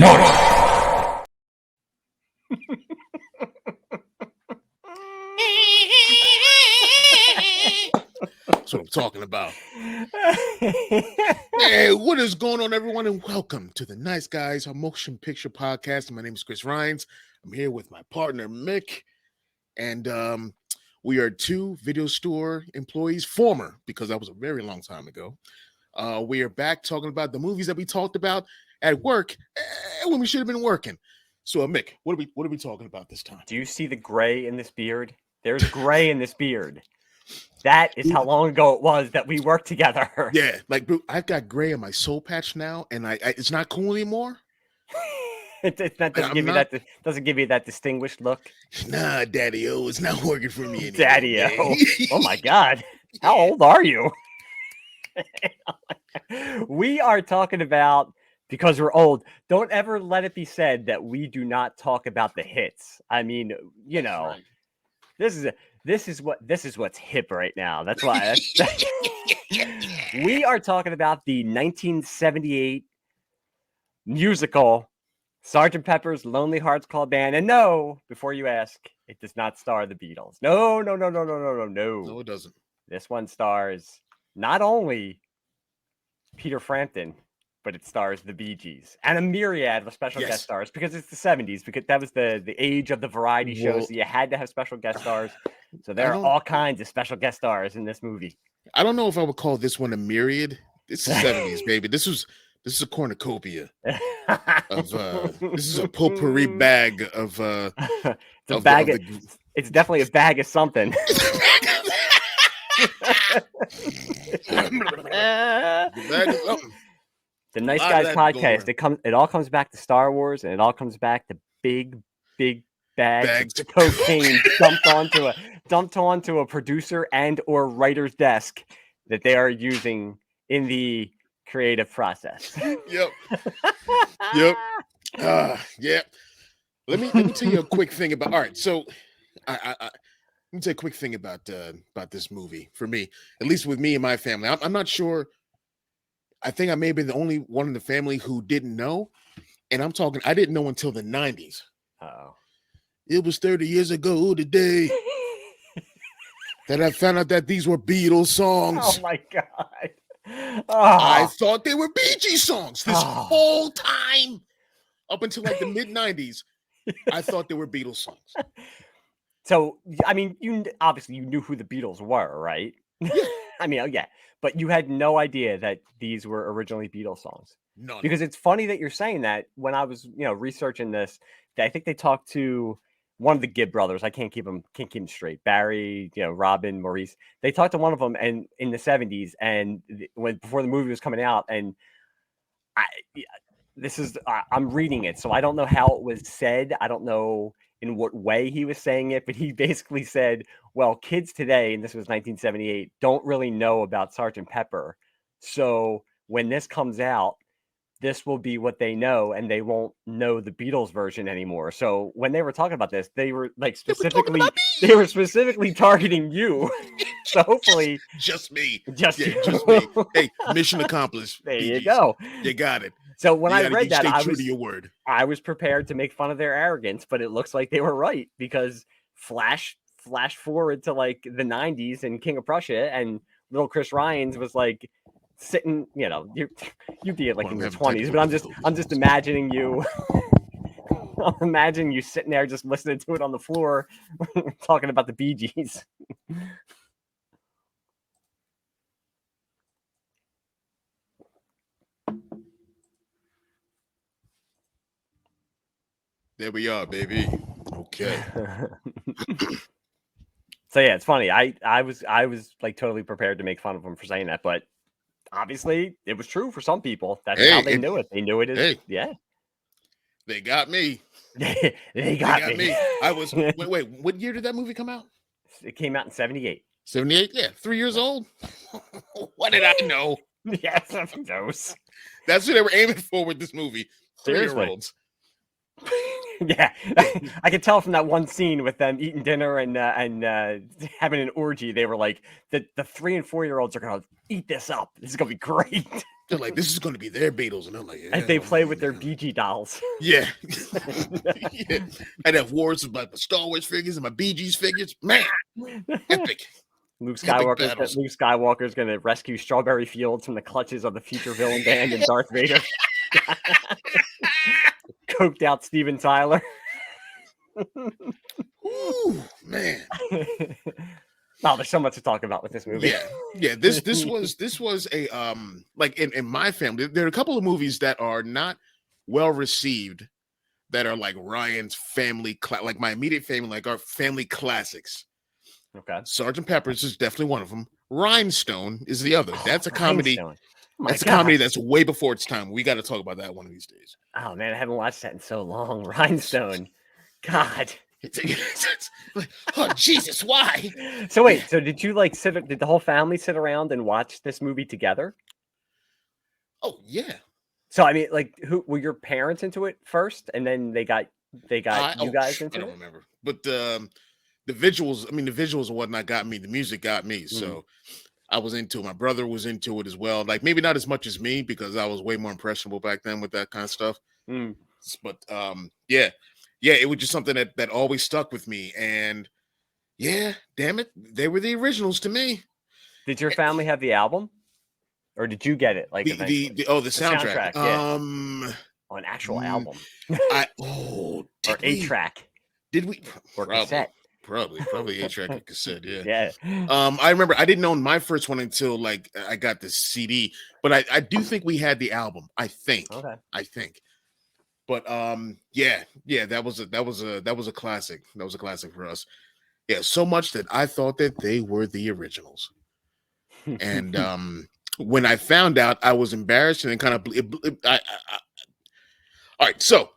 Noice. That's what I'm talking about. Hey, what is going on, everyone? And welcome to the Nice Guys, our motion picture podcast. My name is Chris Rhines. I'm here with my partner, Mick. And we are two video store employees, former, because that was a very long time ago. We are back talking about the movies that we talked about at work when we should have been working. So, Mick, what are we talking about this time? Do you see the gray in this beard? There's gray in this beard. That is how long ago it was that we worked together. Yeah, like, bro, I've got gray on my soul patch now, and I it's not cool anymore. Doesn't give you that distinguished look. Nah, Daddy-O, it's not working for me anymore. Daddy-O. Oh my God. How old are you? We are talking about, because we're old, don't ever let it be said that we do not talk about the hits. I mean, you know, right. This is what's hip right now. That's why we are talking about the 1978 musical Sgt. Pepper's Lonely Hearts Club Band. And no, before you ask, it does not star the Beatles. No. No, it doesn't. This one stars not only Peter Frampton, but it stars the Bee Gees and a myriad of special guest stars, because it's the 70s, because that was the age of the variety shows. So you had to have special guest stars. So there are all kinds of special guest stars in this movie. I don't know if I would call this one a myriad. It's the 70s, baby. This is a cornucopia of this is a potpourri bag of it's definitely a bag of something. The Nice Guys podcast. It all comes back to Star Wars, and it all comes back to big bags of cocaine dumped onto a producer and or writer's desk that they are using in the creative process. Yep. Yeah. Let me tell you a quick thing about. All right, so let me tell you a quick thing about this movie. For me, at least with me and my family, I'm not sure. I think I may have been the only one in the family who didn't know, and I'm talking. I didn't know until the 90s. Oh. It was 30 years ago today that I found out that these were Beatles songs. Oh my God. I thought they were Bee Gees songs this whole time. Up until like the mid-90s, I thought they were Beatles songs. So, I mean, you knew who the Beatles were, right? Yeah. I mean, yeah. But you had no idea that these were originally Beatles songs. None. Because it's funny that you're saying that. When I was, researching this, I think they talked to one of the Gibb brothers. I can't keep them straight. Barry, Robin, Maurice. They talked to one of them, and in the 70s, and before the movie was coming out, and I'm reading it, so I don't know how it was said. I don't know in what way he was saying it, but he basically said, well, kids today, and this was 1978, don't really know about Sgt. Pepper. So when this comes out, this will be what they know, and they won't know the Beatles version anymore. So when they were talking about this, they were like specifically targeting you. So hopefully just me. Just you. Just me. Hey, mission accomplished. There you go. You got it. So when I read that, stay true to your word. I was prepared to make fun of their arrogance, but it looks like they were right, because flash forward to like the 90s and King of Prussia, and little Chris Rhines was like sitting, you'd be like in your 20s, but I'm just imagining you. I'm imagining you sitting there just listening to it on the floor, talking about the Bee Gees. There we are, baby. Okay. So yeah, it's funny. I was like totally prepared to make fun of him for saying that, but obviously it was true for some people. That's how they knew it. They knew it as yeah. They got me. they got me. I was wait, what year did that movie come out? It came out in 78. 78? Yeah, 3 years old. What did I know? Yes, who knows? That's what they were aiming for with this movie. 3-year-olds. Yeah, I could tell from that one scene with them eating dinner and having an orgy. They were like, the 3 and 4 year olds are gonna eat this up. This is gonna be great. They're like, this is going to be their Beatles, and I'm like, yeah. And they play with their BG dolls. Yeah. Yeah. I'd have wars with my Star Wars figures and my Bee Gees figures. Man, epic. Luke Skywalker's going to rescue Strawberry Fields from the clutches of the future villain band and Darth Vader. Coked out Steven Tyler. Ooh, man. Oh, there's so much to talk about with this movie. Yeah. This was a like in my family, there are a couple of movies that are not well received that are like Ryan's family, like my immediate family, like our family classics. Okay. Sergeant Pepper's is definitely one of them. Rhinestone is the other. That's a comedy. Oh that's a comedy that's way before its time. We got to talk about that one of these days. Oh man, I haven't watched that in so long. Rhinestone. God. Oh Jesus, why? So wait, so did you like did the whole family sit around and watch this movie together? Oh yeah. So I mean, like, who were your parents into it first, and then they got you guys into it? I don't remember, but the visuals. I mean, the visuals and whatnot got me. The music got me. So I was into it. My brother was into it as well. Like maybe not as much as me because I was way more impressionable back then with that kind of stuff. But yeah, it was just something that always stuck with me. And yeah, damn it, they were the originals to me. Did your family have the album? Or did you get it like the soundtrack? Yeah. An actual album. Or 8-track. Did we? Or cassette. Probably 8-track and cassette. Yeah. I remember I didn't own my first one until like I got the CD, but I do think we had the album. I think. Okay. I think. But yeah, that was a classic. That was a classic for us. Yeah, so much that I thought that they were the originals. And when I found out, I was embarrassed and kind of. All right, so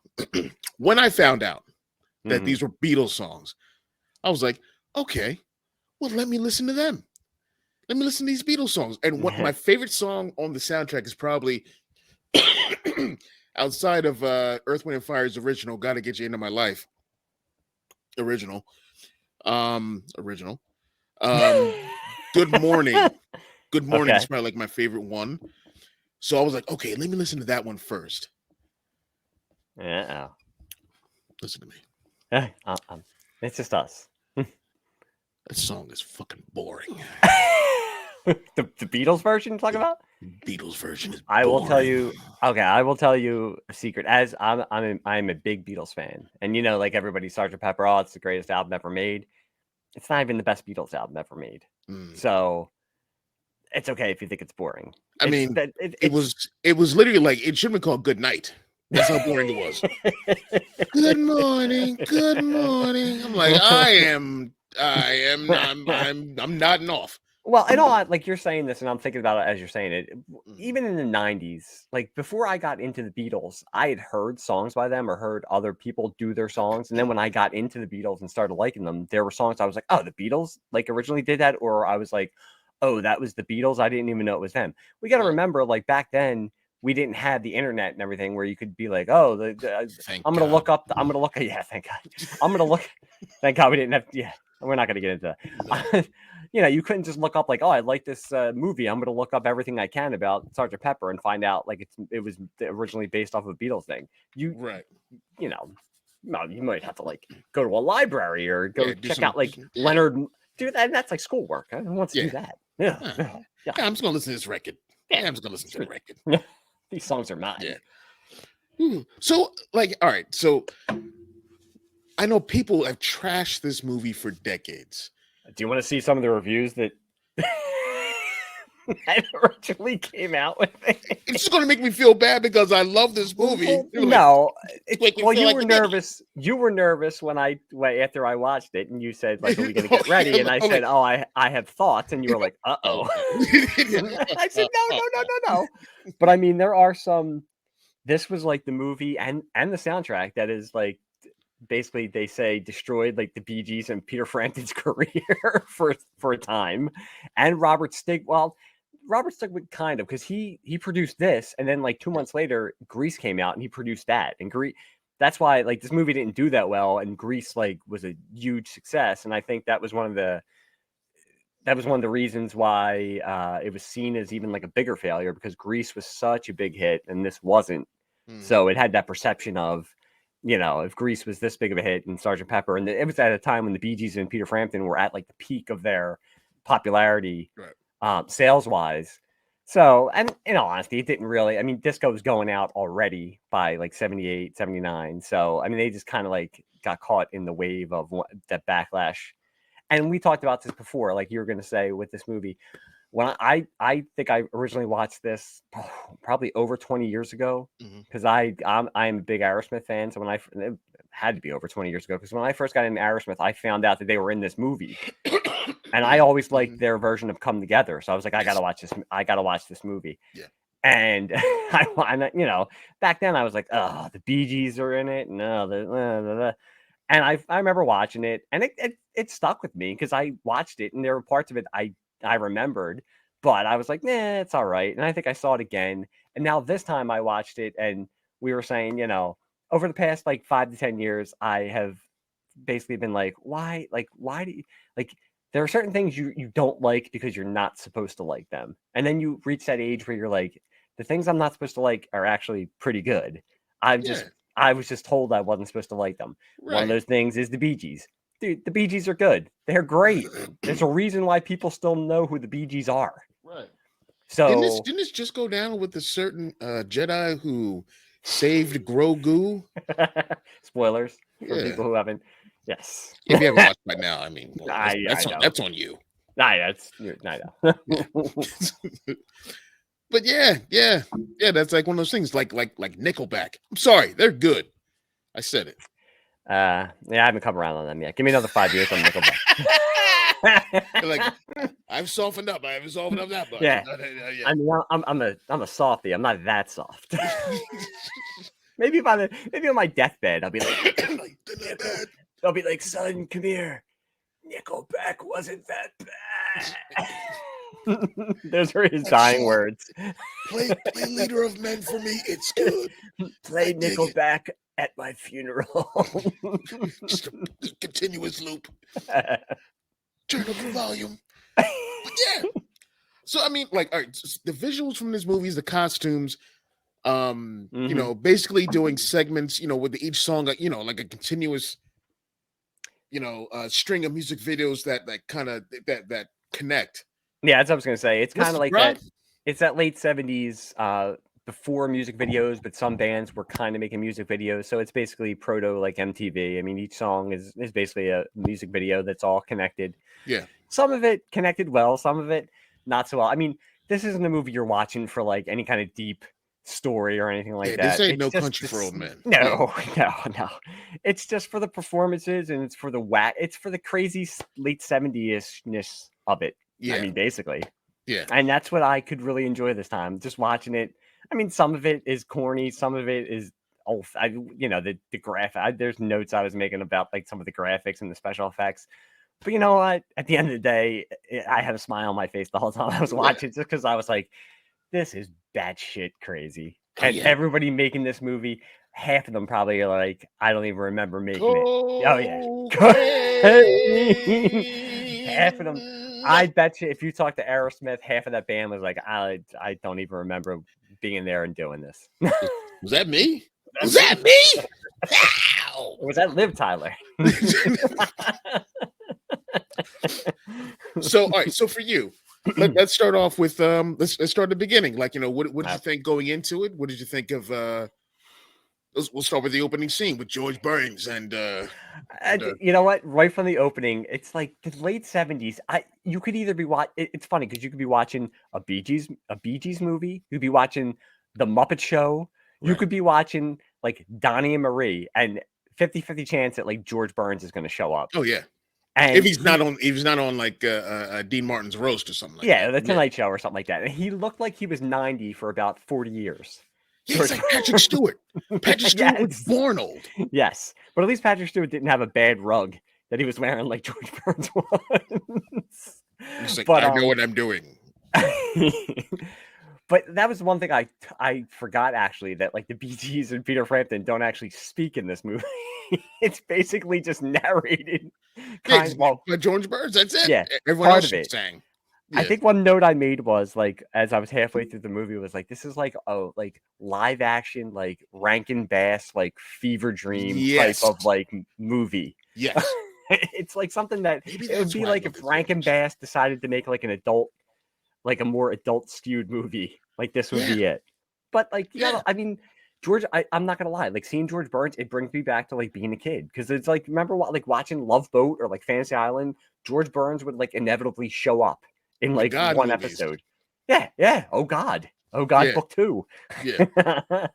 when I found out that these were Beatles songs, I was like, okay, well, let me listen to them. Let me listen to these Beatles songs. And what my favorite song on the soundtrack is probably outside of Earth, Wind and Fire's original, "Gotta Get You Into My Life." Original. Good Morning. Good Morning is probably like my favorite one. So I was like, okay, let me listen to that one first. Yeah. Listen to me. It's just us. That song is fucking boring. the Beatles version you're talking about? Beatles version is boring. I will tell you. Okay, I will tell you a secret. As I'm a big Beatles fan, and like everybody, Sgt. Pepper, oh, it's the greatest album ever made. It's not even the best Beatles album ever made. So it's okay if you think it's boring. I mean, it was literally like it should have been called "Good Night." That's how boring it was. Good morning, good morning. I'm like, I'm nodding off. Well, I know, like you're saying this, and I'm thinking about it as you're saying it. Even in the 90s, like before I got into the Beatles, I had heard songs by them or heard other people do their songs. And then when I got into the Beatles and started liking them, there were songs I was like, oh, the Beatles like originally did that. Or I was like, oh, that was the Beatles. I didn't even know it was them. We got to remember, like back then, we didn't have the internet and everything where you could be like, oh, I'm going to look up. Yeah, thank God. I'm going to look. Thank God we didn't have. Yeah, we're not going to get into that. You couldn't just look up like, oh, I like this movie. I'm going to look up everything I can about Sgt. Pepper and find out like it was originally based off of a Beatles thing. Right. You might have to like go to a library or go check out like Leonard. Dude, that's like schoolwork. Who wants to do that? Yeah. I'm just going to listen to this record. Yeah, I'm just going to listen to the record. These songs are mine. Yeah. So, like, all right. So, I know people have trashed this movie for decades. Do you want to see some of the reviews that originally came out with it? It's just going to make me feel bad because I love this movie. No. You were nervous. You were nervous after I watched it, and you said, like, are we going to get ready? And I said, oh, I have thoughts. And you were like, uh-oh. I said, no. But I mean, there are some. This was like the movie and the soundtrack that is like, basically they say destroyed like the Bee Gees and Peter Frampton's career for a time. And Robert Stigwood kind of, because he produced this, and then like 2 months later Grease came out and he produced that, and that's why like this movie didn't do that well, and Grease like was a huge success. And I think that was one of the that was one of the reasons why it was seen as even like a bigger failure, because Grease was such a big hit and this wasn't. So it had that perception of, if Grease was this big of a hit and Sgt. Pepper, and it was at a time when the Bee Gees and Peter Frampton were at like the peak of their popularity, sales wise. So, and in all honesty, it didn't really, I mean, disco was going out already by like 78, 79. So, I mean, they just kind of like got caught in the wave of that backlash. And we talked about this before, like you were going to say with this movie. When I think I originally watched this probably over 20 years ago, because I'm a big Aerosmith fan. So it had to be over 20 years ago, because when I first got into Aerosmith, I found out that they were in this movie, and I always liked their version of "Come Together." So I was like, I gotta watch this. I gotta watch this movie. Yeah. And back then I was like, oh, the Bee Gees are in it. No, and I remember watching it, and it stuck with me because I watched it, and there were parts of it I remembered, but I was like, nah, it's all right. And I think I saw it again. And now this time I watched it, and we were saying, over the past like 5 to 10 years, I have basically been like, why do you like, there are certain things you don't like because you're not supposed to like them. And then you reach that age where you're like, the things I'm not supposed to like are actually pretty good. I was just told I wasn't supposed to like them. Right. One of those things is the Bee Gees. Dude, the Bee Gees are good. They're great. There's a reason why people still know who the Bee Gees are. Right. So didn't this just go down with a certain Jedi who saved Grogu? Spoilers for people who haven't. Yes. If you haven't watched by now, I mean, well, that's on you. I know. But yeah, that's like one of those things, like Nickelback. I'm sorry, they're good. I said it. I haven't come around on them yet. Give me another 5 years on Nickelback. Like, I've softened up. I haven't softened up that much. Yeah. I mean, I'm a softie. I'm not that soft. maybe on my deathbed, I'll be like, son, come here. Nickelback wasn't that bad. Those are his dying words. Play Leader of Men for me. It's good. Play Nickelback at my funeral. Just a continuous loop. Turn up the volume. But yeah. So I mean, like, all right, the visuals from this movie, the costumes, basically doing segments, with each song, like a continuous, string of music videos that kind of that connect. Yeah, that's what I was gonna say. It's kind of like that. It's that late 70s, before music videos, but some bands were kind of making music videos. So it's basically proto like MTV. I mean, each song is basically a music video that's all connected. Yeah. Some of it connected well, some of it not so well. I mean, this isn't a movie you're watching for like any kind of deep story or anything like that. This ain't No Country for Old Men. No. It's just for the performances, and it's for the crazy late 70s-ness of it. Yeah. I mean, basically. Yeah. And that's what I could really enjoy this time, just watching it. I mean, some of it is corny, some of it is the graphic. There's notes I was making about like some of the graphics and the special effects. But you know what? At the end of the day, I had a smile on my face the whole time I was watching, just because I was like, this is batshit crazy. And everybody making this movie, half of them probably are like, I don't even remember making it. Oh yeah. Half of them. I bet you if you talk to Aerosmith, half of that band was like, I don't even remember being there and doing this. Was that me? Was that me? Wow. Was that Liv Tyler? So, all right. So for you, let's start off with let's start at the beginning. Like, what did you think going into it? What did you think of we'll start with the opening scene with George Burns and you know what? Right from the opening, it's like the late 70s. You could either be it's funny because you could be watching a Bee Gees movie, you'd be watching The Muppet Show, you could be watching like Donnie and Marie, and 50-50 chance that like George Burns is going to show up. Oh yeah. And if he's not on like Dean Martin's roast or something like that. The Tonight Show or something like that. And he looked like he was 90 for about 40 years. Yeah, he's like Patrick Stewart. Patrick Stewart was born old. Yes. But at least Patrick Stewart didn't have a bad rug that he was wearing like George Burns was. He's like, I know what I'm doing. But But that was one thing I forgot actually, that like the Bee Gees and Peter Frampton don't actually speak in this movie. It's basically just narrated. Yeah, Well, but George Burns, that's it. yeah, Everyone part else of it. just sang. I Yeah, think one note I made was like, as I was halfway through the movie, was like, this is like a like live action, like Rankin Bass, like fever dream type yes, of like movie. yes. It's like something that Maybe it would that's be why I like love if this so Rankin much. Bass decided to make like an adult, like a more adult skewed movie. Like this would Yeah, be it. But like you yeah, gotta, I mean, George, I'm not gonna lie, like seeing George Burns, it brings me back to like being a kid. Cause it's like, remember what, like watching Love Boat or like Fantasy Island, George Burns would like inevitably show up in the like God one movies. episode. Yeah, yeah. Oh God. Oh God, Yeah, book 2. yeah,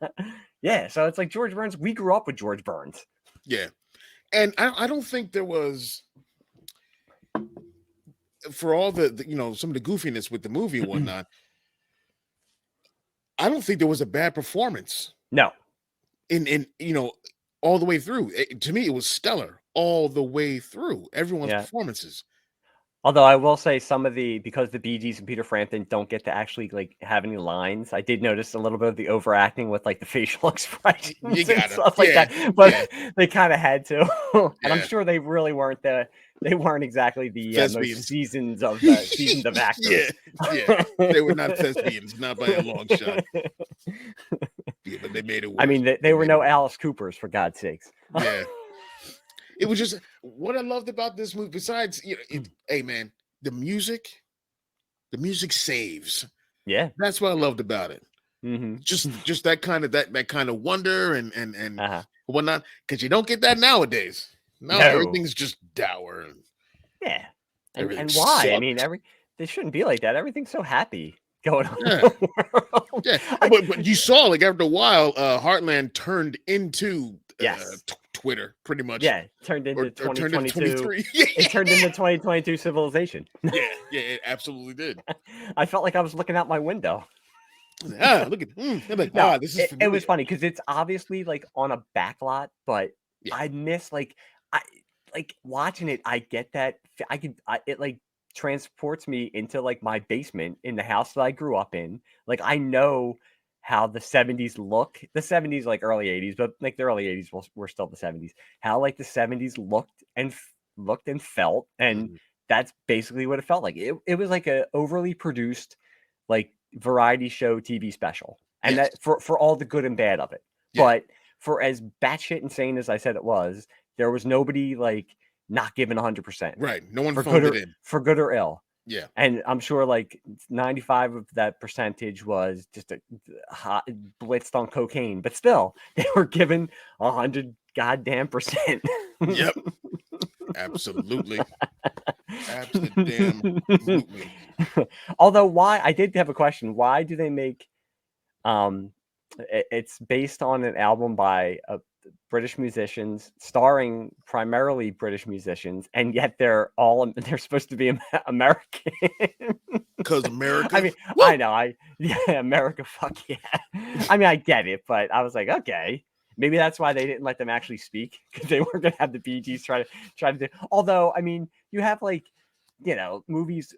Yeah. So it's like George Burns, we grew up with George Burns. yeah. And I don't think there was, for all the some of the goofiness with the movie and whatnot. I don't think there was a bad performance No. in all the way through. To me, it was stellar all the way through. Everyone's Yeah. performances. Although I will say some of because the Bee Gees and Peter Frampton don't get to actually like have any lines, I did notice a little bit of the overacting with like the facial expressions You and gotta, stuff like yeah, that. But yeah, they kind of had to, and I'm yeah. sure they really weren't they weren't exactly the most Thespians. seasoned of Yeah, actors. yeah. They were not thespians, not by a long shot. Yeah, but they made it I work. mean, they were no Alice Coopers, for God's sakes. Yeah. It was just what I loved about this movie. Besides, hey man, the music saves. Yeah. That's what I loved about it. Mm-hmm. Just that kind of wonder and Uh-huh. whatnot, because you don't get that nowadays. Now No. everything's just dour and Yeah. everything And why? I mean, sucked. they shouldn't be like that. Everything's so happy going on in Yeah, the world. yeah. But you saw, like, after a while, Heartland turned into Yes. Twitter, pretty much. Yeah, turned into Or turned into 2022. 23. It turned into 2022 civilization. Yeah, it absolutely did. I felt like I was looking out my window. Look at I'm like, No, this is it was familiar. funny because it's obviously like on a backlot, but Yeah. I miss I like watching it. I get that it like transports me into like my basement in the house that I grew up in. Like I know how the 70s look, the 70s, like early 80s, but like the early 80s were still the 70s. How like the 70s looked and felt, and Mhm. that's basically what it felt like. It was like a overly produced like variety show TV special, and Yes. that for all the good and bad of it. Yeah. But for as batshit insane as I said it was, there was nobody like not giving 100%. Right. No one For phoned good it or in. for good or ill. Yeah. And I'm sure like 95 of that percentage was just a hot blitzed on cocaine, but still they were given 100 goddamn percent. Yep. Absolutely. Absolutely. Although why I did have a question. Why do they make it's based on an album by British musicians, starring primarily British musicians, and yet they're supposed to be American. Because America. I mean, Woo! I know, yeah, America, fuck yeah. I mean, I get it, but I was like, okay, maybe that's why they didn't let them actually speak, because they weren't gonna have the Bee Gees try to do. Although, I mean, you have like, movies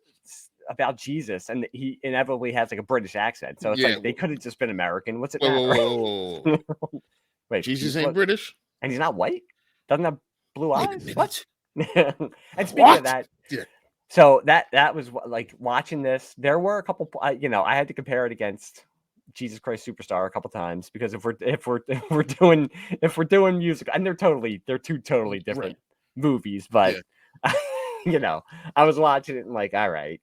about Jesus, and he inevitably has like a British accent, so it's Yeah. like they could have just been American. What's it Whoa, matter? whoa, whoa, whoa. Wait, Jesus ain't British? and he's not white? Doesn't have blue Wait a eyes? minute. What? And speaking What? of that, Yeah. so that was like watching this. There were a couple, I had to compare it against Jesus Christ Superstar a couple times, because if we're doing music, and they're two totally different movies, but I was watching it and like, all right,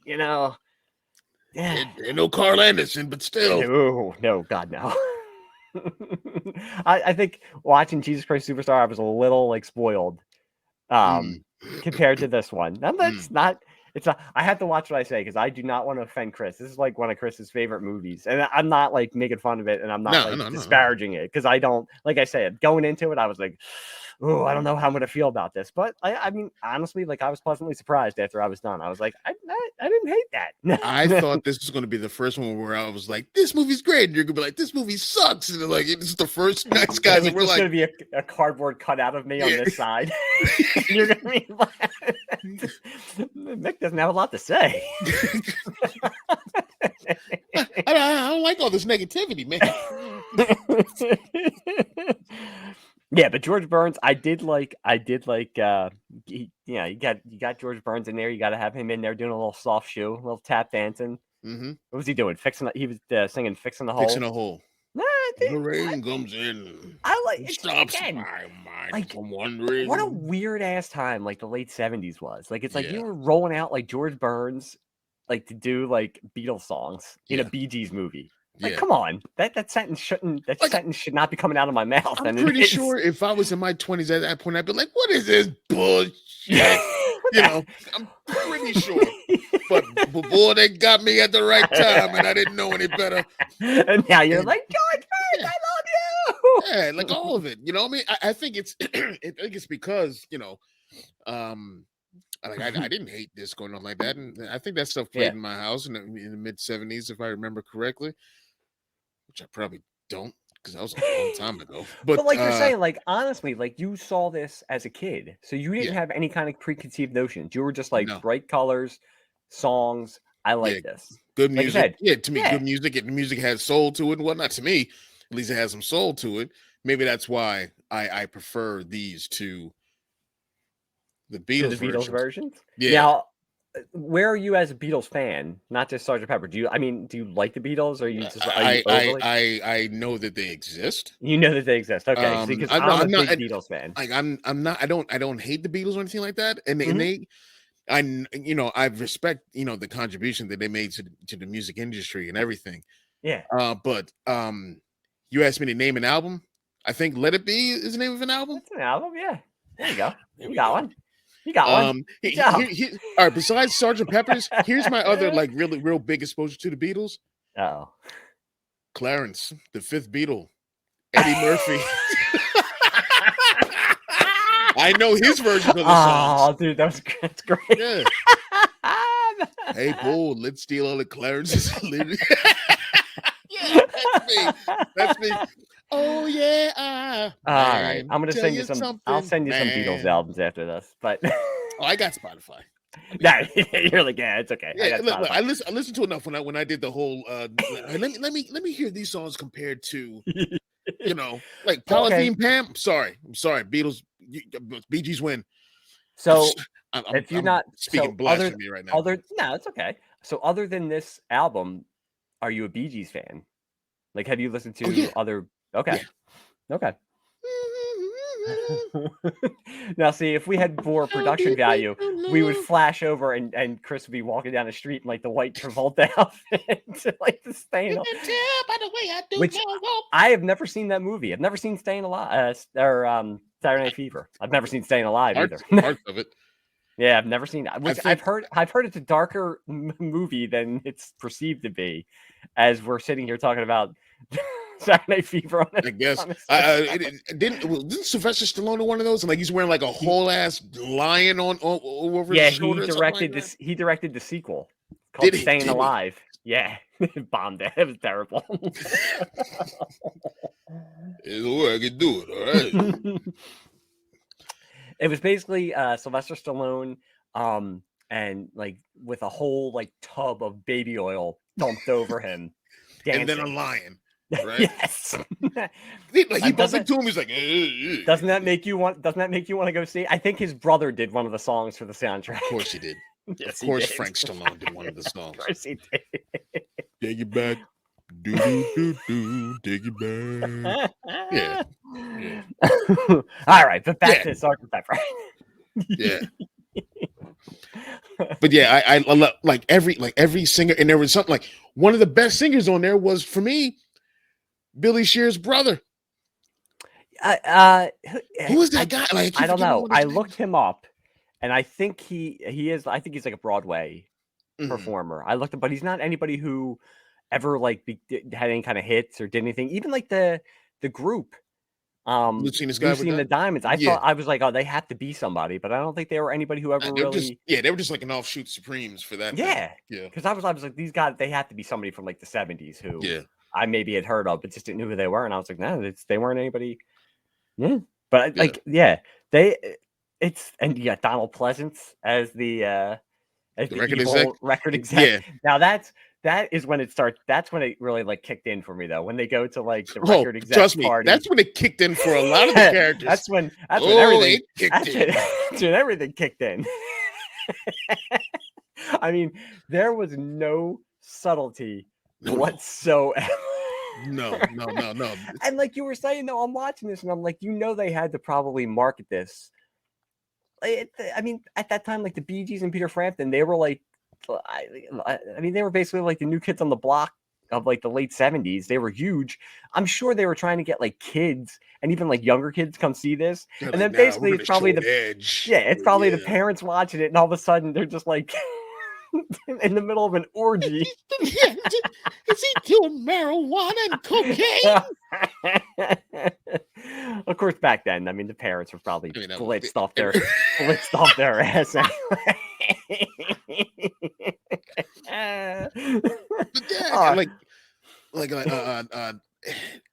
yeah. Ain't no Carl Anderson, but still. No, God, no. I think watching Jesus Christ Superstar, I was a little like spoiled compared to this one. Now that's not. It's not. I have to watch what I say, because I do not want to offend Chris. This is like one of Chris's favorite movies, and I'm not like making fun of it, and I'm not disparaging it, because I don't. Like I said, going into it, I was like, oh, I don't know how I'm gonna feel about this. But I mean, honestly, like I was pleasantly surprised after I was done. I was like, I didn't hate that. I thought this was going to be the first one where I was like, this movie's great. And you're going to be like, this movie sucks. And they're like, it's the first Nice Guys. It's just going to be a cardboard cutout of me on this side. You're going to be like, Mick doesn't have a lot to say. I don't like all this negativity, man. Yeah, but George Burns, I did like you got George Burns in there. You got to have him in there doing a little soft shoe, a little tap dancing. Mm-hmm. What was he doing? He was singing "Fixing the Hole." Fixing a hole. Nah, The rain comes in. I like It it's stops again, my mind like, from wandering. what a weird ass time like the late 70s was. Like, it's like you Yeah. were rolling out like George Burns, like to do like Beatles songs in a Yeah. Bee Gees movie. Like, Yeah. come on, that sentence should not be coming out of my mouth. I'm pretty sure if I was in my 20s at that point, I'd be like, "What is this bullshit?" You know, I'm pretty sure. But before they got me at the right time, and I didn't know any better. And now you're like, George Burns, Yeah. I love you. Yeah, like all of it. You know what I mean? I think it's I think it's because, you know, like I didn't hate this going on like that. And I think that stuff played in my house in the mid 70s, if I remember correctly. Which I probably don't, because that was a long time ago. But like you're saying, like, honestly, like, you saw this as a kid, so you didn't Yeah. have any kind of preconceived notions. You were just like, No. bright colors, songs. I like this. Good Like you music. said, To me, good music. And the music has soul to it and whatnot. To me, at least it has some soul to it. Maybe that's why I prefer these to the Beatles, versions. Yeah. Now, where are you as a Beatles fan? Not just Sgt. Pepper. Do you like the Beatles, or are you just I know that they exist. You know that they exist. Okay, because I'm a big Beatles fan. Like I'm not. I don't hate the Beatles or anything like that. And I respect the contribution that they made to the music industry and everything. Yeah. But you asked me to name an album. I think "Let It Be" is the name of an album. That's an album. Yeah. There you go. You got one. You got one. All right. Besides Sgt. Pepper's, here's my other like really real big exposure to the Beatles. Oh, Clarence, the fifth Beatle, Eddie Murphy. I know his version of the song. Oh, dude, that's great. Yeah. Hey, Paul, let's steal all the Clarence's. Yeah, that's me. Oh yeah. All right, I'm gonna send you some. I'll send you some Beatles albums after this. But I got Spotify. Yeah, you're like, yeah, it's okay. Yeah, look, I listened to enough when I did the whole. Let me hear these songs compared to, like Paladine Pam. I'm sorry, Beatles, Bee Gees win. So if you're not speaking blasphemy right now, no, it's okay. So other than this album, are you a Bee Gees fan? Like, have you listened to other? Okay, okay. Now, see, if we had more production value, we would flash over and Chris would be walking down the street in like the white Travolta outfit, like the Staying Alive. Which I have never seen that movie. I've never seen Staying Alive or Saturday Night Fever. I've never seen Staying Alive either. Parts of it. Yeah, I've never seen that. Which I've heard it's a darker movie than it's perceived to be, as we're sitting here talking about Saturday Night Fever on it. I guess didn't Sylvester Stallone in one of those, and like he's wearing like a whole ass lion on over his shoulder. Yeah, he directed this. He directed the sequel called Staying Alive. Yeah, bombed it. It was terrible. It's the way I can do it. All right. It was basically Sylvester Stallone, and like with a whole like tub of baby oil dumped over him, dancing. And then a lion. Right? Yes. Like he bumped into him. He's like, Doesn't that make you want to go see? I think his brother did one of the songs for the soundtrack. Of course he did. Yes, of course Frank Stallone did one of the songs. Of course he did. Take it back. Do, take it back. Yeah. All right, but back to Sgt. Pepper. Yeah. But yeah, I love like every singer, and there was something like one of the best singers on there was for me Billy Shear's brother. Who is that guy? Like, I don't know. I looked him up, and I think he is. I think he's like a Broadway performer. I looked up, but he's not anybody who ever like had any kind of hits or did anything. Even like the group, Lucy and the Diamonds. I thought, I was like, oh, they have to be somebody, but I don't think they were anybody who ever really. They were just like an offshoot Supremes for that. Yeah, yeah. Because I was like, these guys, they have to be somebody from like the 70s who I maybe had heard of, but just didn't know who they were. And I was like, no, they weren't anybody. Yeah, but like, and you got Donald Pleasance as the record exec. Record exec. Yeah. Now that is when it starts. That's when it really like kicked in for me, though. When they go to like the Oh, record exec trust me, party, that's when it kicked in for a lot of the characters. that's when Oh, everything it kicked in. that's when everything kicked in. I mean, there was no subtlety No. whatsoever. No. And like you were saying, though, I'm watching this and I'm like, they had to probably market this. I mean, at that time, like the Bee Gees and Peter Frampton, they were like, I mean, they were basically like the new kids on the block of like the late 70s. They were huge. I'm sure they were trying to get like kids and even like younger kids come see this. They're and like, then basically we're it's probably show the edge. it's probably the parents watching it, and all of a sudden they're just like in the middle of an orgy. Is he doing marijuana and cocaine? Of course, back then, I mean, the parents were probably blitzed off their ass anyway. But yeah,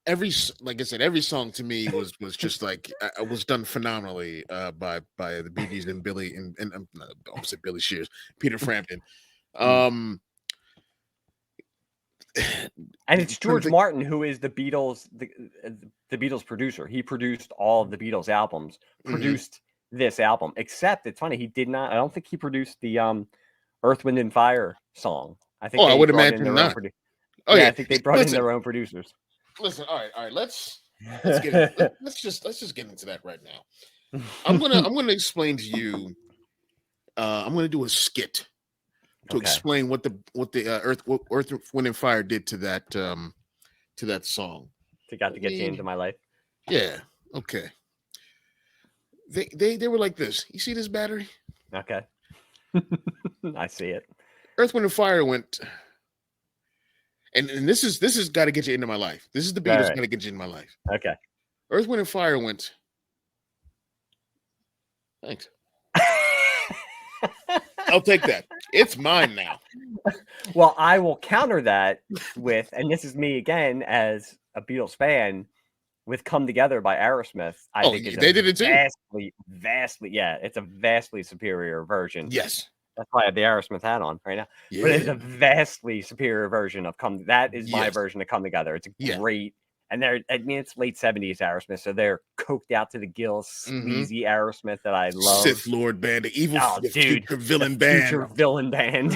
every, like I said, every song to me was just like was done phenomenally by the Bee Gees and Billy and opposite Billy Shears, Peter Frampton. And it's George Martin who is the Beatles, the Beatles producer. He produced all of the Beatles albums, produced this album. Except it's funny, he did not. I don't think he produced the Earth, Wind, and Fire song. I think. I would imagine not. I think they brought in their own producers. Listen, all right. Let's get let's just get into that right now. I'm gonna explain to you. I'm gonna do a skit to explain what the Earth, Wind, and Fire did to that song. To get you into my life. Yeah. Okay. They were like this. You see this battery? Okay. I see it. Earth, Wind, and Fire went. And this is got to get you into my life. This is the Beatles got to get you in my life. Okay. Earth, Wind, and Fire went. Thanks. I'll take that. It's mine now. Well, I will counter that with, and this is me again as a Beatles fan, with "Come Together" by Aerosmith. I think they did it too. Vastly, yeah, it's a vastly superior version. Yes. That's why I have the Aerosmith hat on right now. Yeah. But it's a vastly superior version of "Come." That is my version of "Come Together." It's a great, and it's late 70s Aerosmith, so they're coked out to the gills, sleazy Aerosmith that I love. Sith Lord band, the evil future villain band. Future villain band.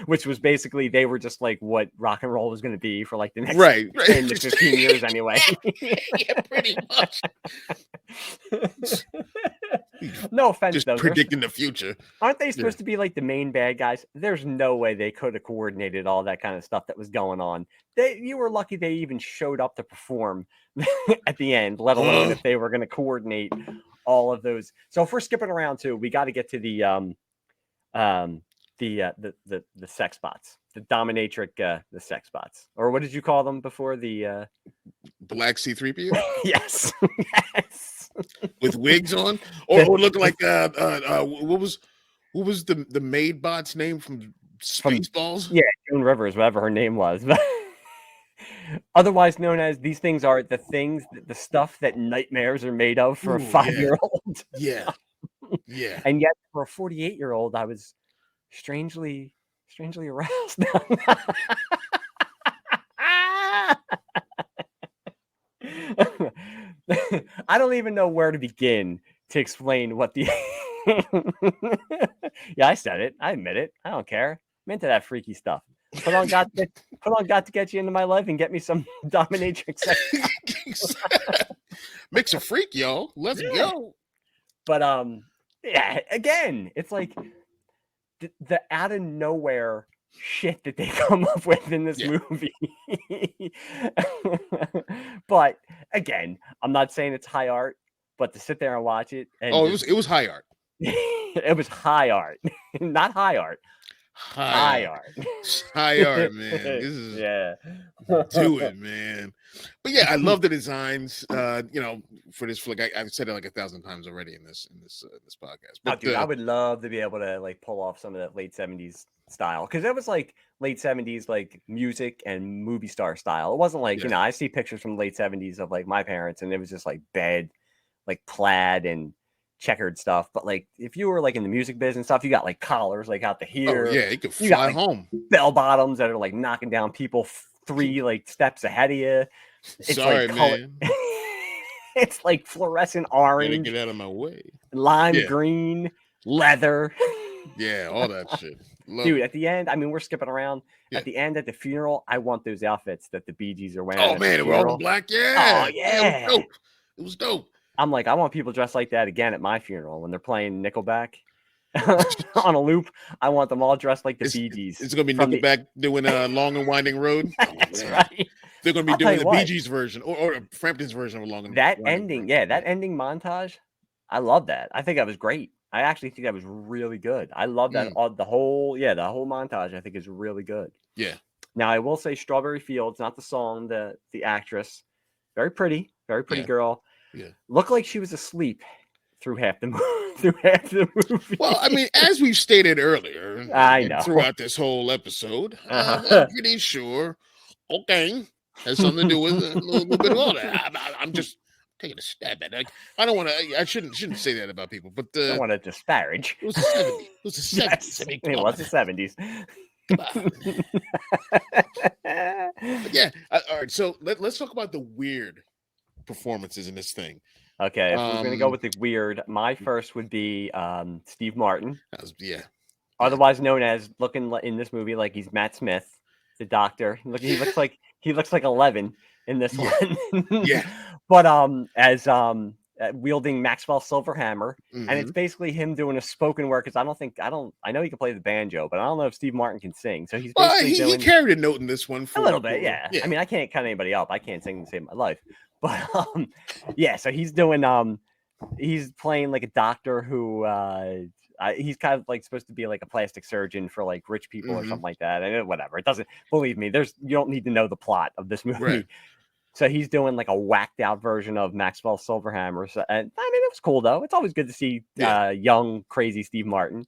Which was basically, they were just like what rock and roll was going to be for like the next 10 to 15 years anyway. Yeah, pretty much. No offense, just though. Predicting the future. Aren't they supposed to be like the main bad guys? There's no way they could have coordinated all that kind of stuff that was going on. You were lucky they even showed up to perform at the end, let alone if they were going to coordinate all of those. So if we're skipping around too, we got to get to the sex bots, the dominatrix, the sex bots, or what did you call them before? The Black C-3PO? Yes. With wigs on, or look like what was the maid bot's name from Spaceballs? Yeah, Joan Rivers, whatever her name was. Otherwise known as, these things are the stuff that nightmares are made of for a 5-year-old. Yeah. And yet for a 48-year-old, I was strangely aroused. I don't even know where to begin to explain what the yeah, I said it. I admit it. I don't care. I'm into that freaky stuff. Put on got to get you into my life and get me some dominatrix sex. Mick's a freak, y'all. Let's go. But yeah, again, it's like the out of nowhere shit that they come up with in this movie. But again, I'm not saying it's high art, but to sit there and watch it, and it was high art. It was high art, not high art. High art. High art, man. This is do it, man. But yeah, I love the designs. For this flick, I've said it like 1,000 times already in this podcast. But dude, I would love to be able to like pull off some of that late 70s style, because it was like late 70s like music and movie star style. It wasn't like I see pictures from the late 70s of like my parents, and it was just like bed, like plaid and checkered stuff. But like, if you were like in the music business and stuff, you got like collars like out to Oh here. yeah, you could You got fly like home. bell bottoms that are like knocking down people 3 like steps ahead of you. It's Sorry, like color. man. It's like fluorescent Gotta orange, get out of my way. lime Yeah. green, leather. Yeah, all that shit. Love Dude, it. at the end, I mean, we're skipping around. Yeah. At the end, at the funeral, I want those outfits that the Bee Gees are wearing Oh at man, the we're all in funeral. black. Oh Yeah. Yeah, it was yeah. dope. It was dope. I'm like, I want people dressed like that again at my funeral when they're playing Nickelback on a loop. I want them all dressed like the Bee Gees. It's gonna be from the- Nickelback doing Long and Winding Road. Oh, That's man. right. They're gonna be I'll tell doing you the Bee what. Gees version or Frampton's version of Long and That Winding ending, Road. yeah, that ending montage, I love that. I think that was great. I actually think that was really good. I love that. The whole montage, I think, is really good. Yeah. Now, I will say Strawberry Fields, not the song, the actress, very pretty girl. Yeah. Looked like she was asleep through half the movie. Well, I mean, as we've stated earlier, I know. throughout this whole episode, Uh-huh. I'm pretty sure cocaine has something to do with a little bit of all that. I'm just taking a stab at it. I don't want to. I shouldn't say that about people, but I don't want to disparage. it was the 70s. It was the 70s. Yes, I mean, it was the 70s. Come on. Yeah. All right. So let's talk about the weird performances in this thing. Okay, if we're gonna go with the weird, my first would be Steve Martin. Otherwise known as looking in this movie like he's Matt Smith, the doctor. He looks like 11 in this one. Yeah. But as wielding Maxwell's silver hammer, Mm-hmm. and it's basically him doing a spoken word because I know he can play the banjo, but I don't know if Steve Martin can sing. So he's basically he carried a note in this one for a little bit, yeah. I mean, I can't cut anybody up. I can't sing to save my life. But yeah, so he's doing he's playing like a doctor who he's kind of like supposed to be like a plastic surgeon for like rich people or something like that. And whatever. It doesn't, believe me, you don't need to know the plot of this movie. Right. So he's doing like a whacked out version of Maxwell Silverhammer. So, and I mean, it was cool though. It's always good to see young, crazy Steve Martin.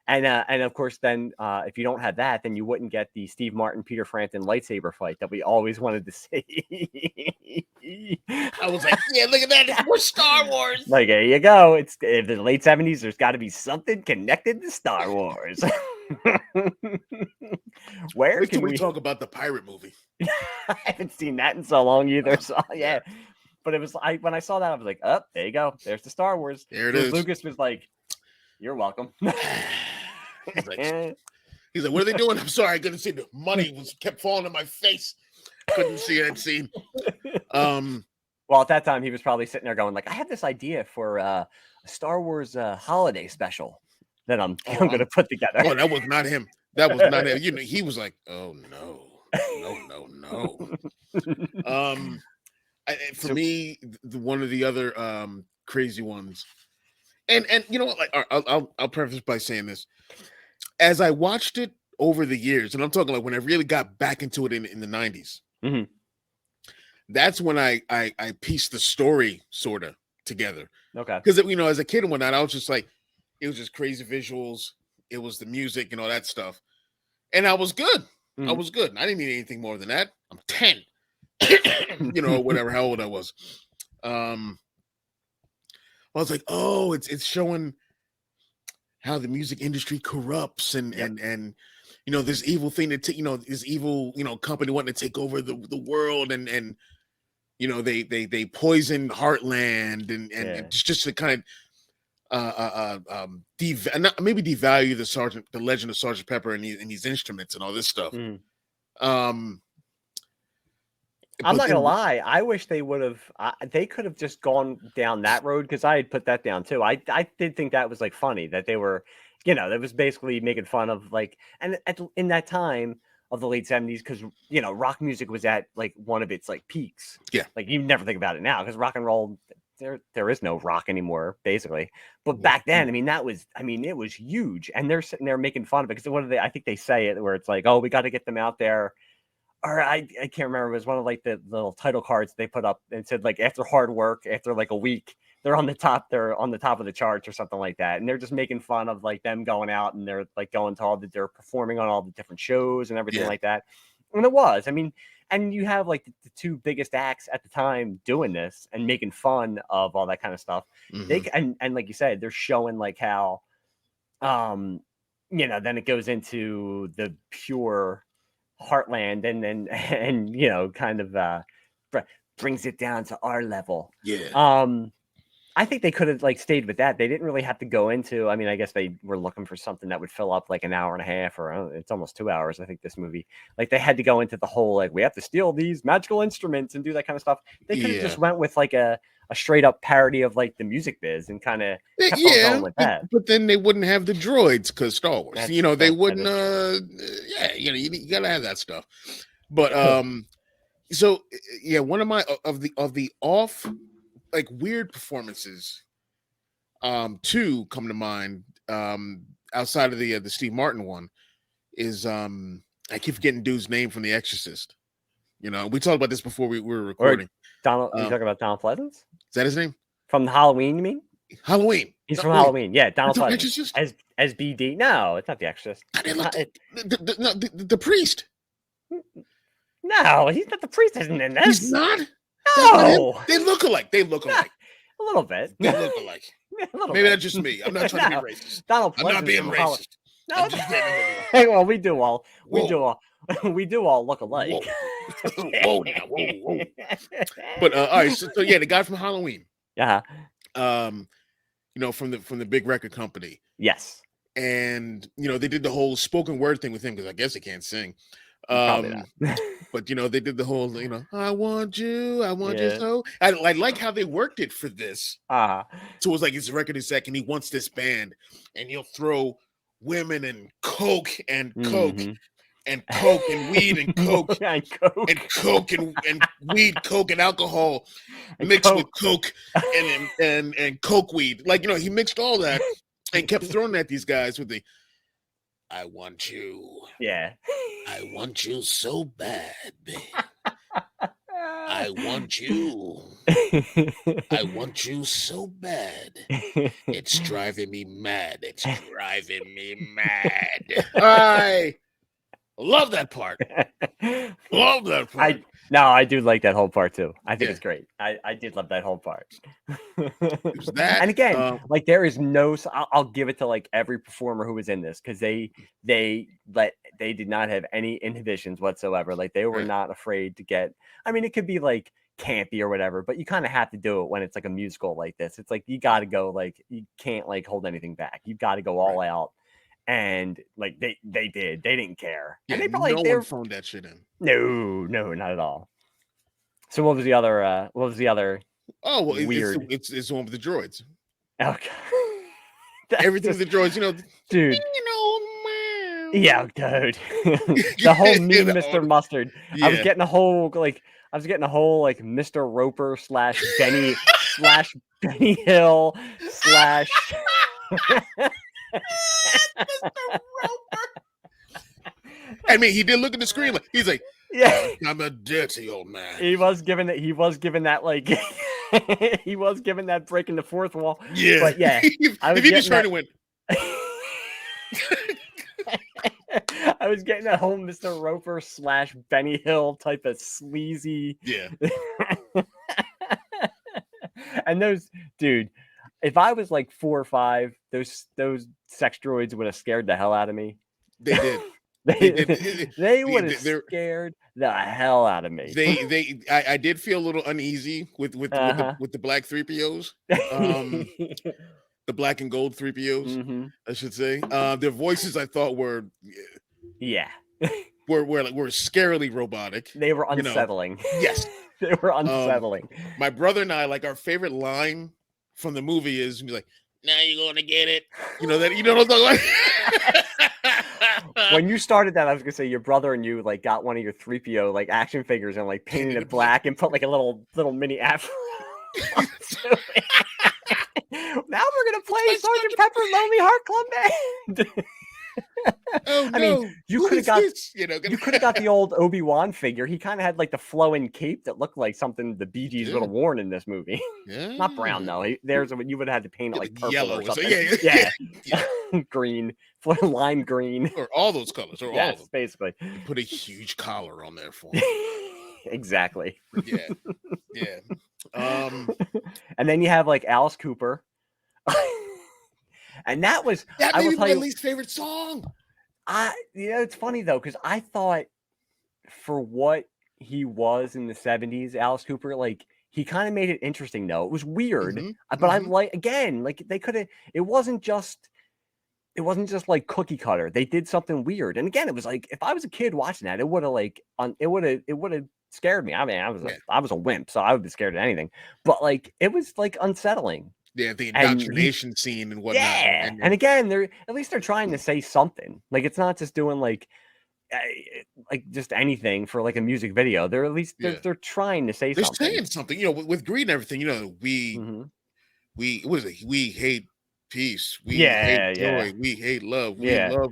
And of course, then if you don't have that, then you wouldn't get the Steve Martin, Peter Frampton lightsaber fight that we always wanted to see. I was like, yeah, look at that. It's more Star Wars. Like, there you go. It's in the late 70s. There's got to be something connected to Star Wars. Where can we talk about the pirate movie? I haven't seen that in so long either. So yeah. But it was when I saw that, I was like, oh, there you go. There's the Star Wars. There it is. Lucas was like, you're welcome. He's like, what are they doing? I'm sorry, I couldn't see. The money kept falling in my face. Couldn't see that scene. Well, at that time, he was probably sitting there going, like, I have this idea for a Star Wars holiday special that I'm going to put together. Oh, that was not him. That was not him. You know, he was like, oh no. For me, one of the other crazy ones, and you know what? Like, I'll preface by saying this: as I watched it over the years, and I'm talking like when I really got back into it in the '90s, that's when I pieced the story sort of together. Okay, because you know, as a kid and whatnot, I was just like, it was just crazy visuals, it was the music and all that stuff, and I was good. I was good. I didn't need anything more than that. I'm 10. You know, whatever, how old I was. I was like, oh, it's showing how the music industry corrupts and you know, this evil thing this evil, you know, company wanting to take over the world and you know, they poison Heartland and just to kind of maybe devalue the legend of Sergeant Pepper and these instruments and all this stuff. I'm not gonna lie. I wish they would have. They could have just gone down that road because I had put that down too. I did think that was like funny that they were, you know, that was basically making fun of like, and in that time of the late 70s, because you know, rock music was at like one of its like peaks. Yeah, like you never think about it now because rock and roll, there is no rock anymore basically. But back then, it was huge, and they're sitting there making fun of it because what do they? I think they say it where it's like, oh, we got to get them out there. Or I can't remember. It was one of like the little title cards they put up and said like after hard work, after like a week, they're on the top of the charts or something like that. And they're just making fun of like them going out and they're like going to they're performing on all the different shows and everything like that. And it was, and you have like the two biggest acts at the time doing this and making fun of all that kind of stuff. They and like you said, they're showing like how, you know, then it goes into the pure heartland, and then and you know, kind of brings it down to our level. Yeah. I think they could have like stayed with that. They didn't really have to go into. I mean, I guess they were looking for something that would fill up like an hour and a half, or it's almost 2 hours. I think this movie, like they had to go into the whole like we have to steal these magical instruments and do that kind of stuff. They could have just went with like a straight up parody of like the music biz and kind of kept on going with that. But then they wouldn't have the droids because Star Wars. You know, they wouldn't. Yeah, you know, you gotta have that stuff. But so yeah, one of my of the off like weird performances, two come to mind, outside of the Steve Martin one, is I keep forgetting dude's name from The Exorcist. You know, we talked about this before we were recording. Donald, you talking about Donald Pleasance? Is that his name? From Halloween, you mean? Halloween. He's from Halloween. Yeah, Donald Pleasance. Exorcist? As BD. No, it's not The Exorcist. The priest. No, he's not the priest. Isn't in this? He's not. No, they look alike. They look alike. A little bit. They look alike. Maybe that's just me. I'm not trying to be racist. Donald I'm not being racist. No, well, we do all look alike. Whoa, now, whoa. But all right, so yeah, the guy from Halloween. Yeah. You know, from the big record company. Yes. And you know, they did the whole spoken word thing with him because I guess he can't sing. But you know, they did the whole, you know, I want you so. I like how they worked it for this. So it was like his record is second. He wants this band, and he'll throw women and coke and coke and coke and weed and coke and coke and weed, coke and alcohol mixed with coke and coke weed. Like, you know, he mixed all that and kept throwing at these guys with the I want you. Yeah. I want you so bad, babe. I want you. I want you so bad. It's driving me mad. It's driving me mad. I love that part. Love that part. I do like that whole part too. I think it's great. I did love that whole part. And again, like there is no. I'll give it to like every performer who was in this because they did not have any inhibitions whatsoever. Like they were not afraid to get. I mean, it could be like campy or whatever, but you kind of have to do it when it's like a musical like this. It's like you got to go. Like you can't like hold anything back. You got to go all out. And like they didn't care. Yeah, and they probably no one phoned that shit in. No, not at all. So what was the other? Oh well, weird. It's the one with the droids. Okay. Everything's the droids, you know, dude. You know, yeah, dude. The whole mean Mr. Mustard. Yeah. I was getting a whole like Mr. Roper / Benny / Benny Hill I mean, he did look at the screen like he's like, yeah, I'm a dirty old man. He was given that like he was given that breaking the fourth wall. Yeah, but yeah, if he just turned and went. I was getting that whole Mr. Roper / Benny Hill type of sleazy. Yeah. And those, dude, if I was like 4 or 5, those sex droids would have scared the hell out of me. They did. They would have scared the hell out of me. I did feel a little uneasy with the black 3POs. The black and gold 3POs, I should say. Their voices I thought were were scarily robotic. They were unsettling. You know? Yes. They were unsettling. My brother and I, like, our favorite line from the movie is like, now you're gonna get it. You know that, you know what I'm talking about? When you started that, I was gonna say your brother and you like got one of your 3PO like action figures and like painted it black and put like a little mini afro. Now we're gonna play Sergeant Pepper's Lonely Heart Club Band. Oh, no. I mean, you could have got the old Obi-Wan figure. He kind of had like the flowing cape that looked like something the Bee Gees would have worn in this movie. Yeah. Not brown though. You would have had to paint it like purple yellow or something. Yeah. Green, lime green, or all those colors, or all of them. Basically. Put a huge collar on there for him. Exactly. Yeah. And then you have like Alice Cooper. And that was, that I may will be tell my you, least favorite song. it's funny though, because I thought for what he was in the 70s, Alice Cooper, like he kind of made it interesting though. It was weird, but I like, again, like they could have, it wasn't just like cookie cutter. They did something weird. And again, it was like, if I was a kid watching that, it would have like, it would have scared me. I mean, I was a wimp, so I would be scared of anything, but like, it was like unsettling. Yeah, the And indoctrination scene and whatnot. yeah. And again, at least they're trying to say something. Like, it's not just doing like just anything for like a music video. They're at least they're trying to say they're something. saying something, with greed and everything. We what is it? We hate peace. We hate joy. We hate love. We love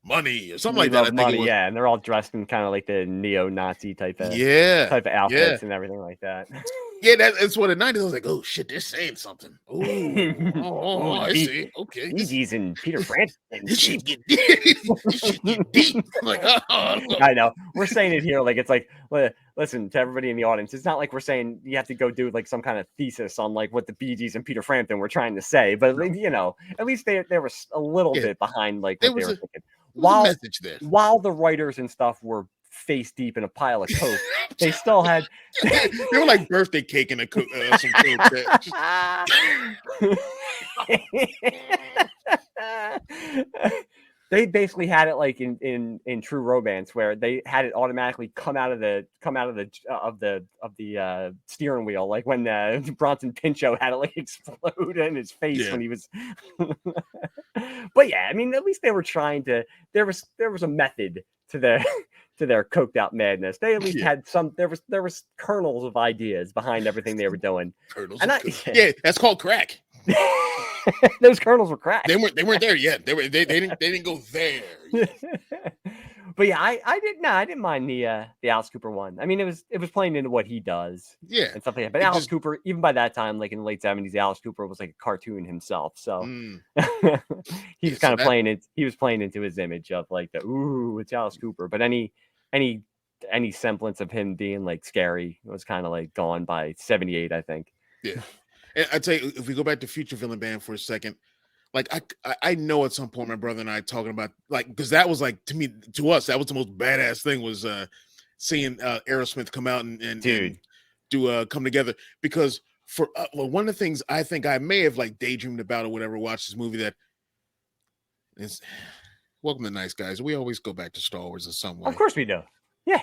money or something like that. I think money, it was. yeah, and they're all dressed in kind of like the neo-Nazi type of outfits and everything like that. Yeah, that's what in the 90s I was like, oh shit, they're saying something. Oh, I see. Okay. Bee Gees and Peter Frampton. This should get deep. This should get deep. Like, I know. We're saying it here like it's like, listen to everybody in the audience. It's not like we're saying you have to go do like some kind of thesis on like what the Bee Gees and Peter Frampton were trying to say, but at least they were a little bit behind like what they were thinking. Message there. While the writers and stuff were face deep in a pile of coke, they still had they were like birthday cake and some coke. They basically had it like in True Romance, where they had it automatically come out of the steering wheel, like when Bronson Pinchot had it like explode in his face when he was. But yeah, I mean, at least they were trying to. There was a method to their coked out madness. They at least had some. There was kernels of ideas behind everything they were doing. Kernels. That's called crack. Those kernels were cracked. They weren't there yet. They didn't go there. But yeah, I didn't mind the Alice Cooper one. I mean, it was playing into what he does, and stuff like that. But Alice Cooper, even by that time, like in the late 70s, Alice Cooper was like a cartoon himself. So he was kind of playing it. He was playing into his image of like it's Alice Cooper. But any semblance of him being like scary was kind of like gone by 78, I think. Yeah. And I tell you, if we go back to Future Villain Band for a second, like I know at some point my brother and I talking about, like, because that was like, to us that was the most badass thing, was seeing Aerosmith come out and do Come Together, because for one of the things I think I may have like daydreamed about or whatever, watched this movie that is Welcome to Nice Guys. We always go back to Star Wars in some way. Of course we do. Yeah.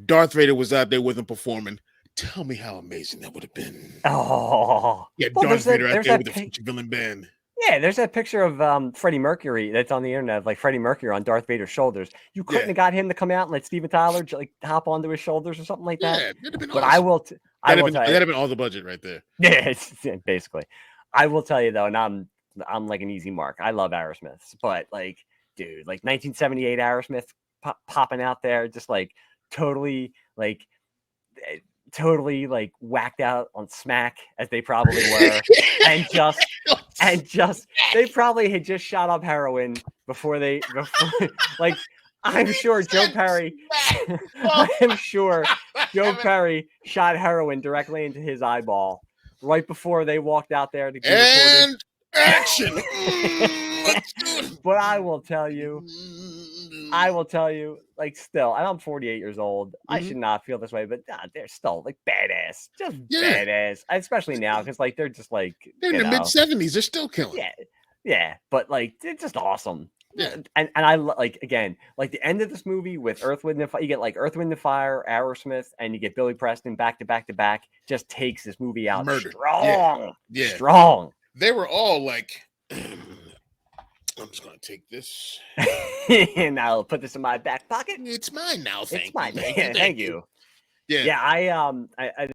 Darth Vader was out there with him performing. Tell me how amazing that would have been. Oh, yeah, Darth Vader out there with the Future Villain Band. Yeah, there's that picture of Freddie Mercury that's on the internet, like Freddie Mercury on Darth Vader's shoulders. You couldn't have got him to come out and let Steven Tyler like hop onto his shoulders or something like that. Yeah, that'd have been but awesome. That'd have been all the budget right there. Yeah, basically. I will tell you though, and I'm like an easy mark. I love Aerosmith, but like, dude, like 1978 Aerosmith popping out there, just like totally whacked out on smack, as they probably were, and they probably had just shot up heroin before like, I'm sure Joe Perry shot heroin directly into his eyeball right before they walked out there to get and action. But I will tell you, like, still, and I'm 48 years old. I should not feel this way, but they're still like badass, just badass, especially now, because like they're just like, they're in the mid-70s, they're still killing. Yeah, but like it's just awesome. Yeah, and I like, again, like the end of this movie with Earth, Wind and Fire. You get like Earth, Wind and Fire, Aerosmith, and you get Billy Preston back to back. Just takes this movie out strong. They were all like. I'm just gonna take this, and I'll put this in my back pocket. It's mine now. Thank you. Yeah. I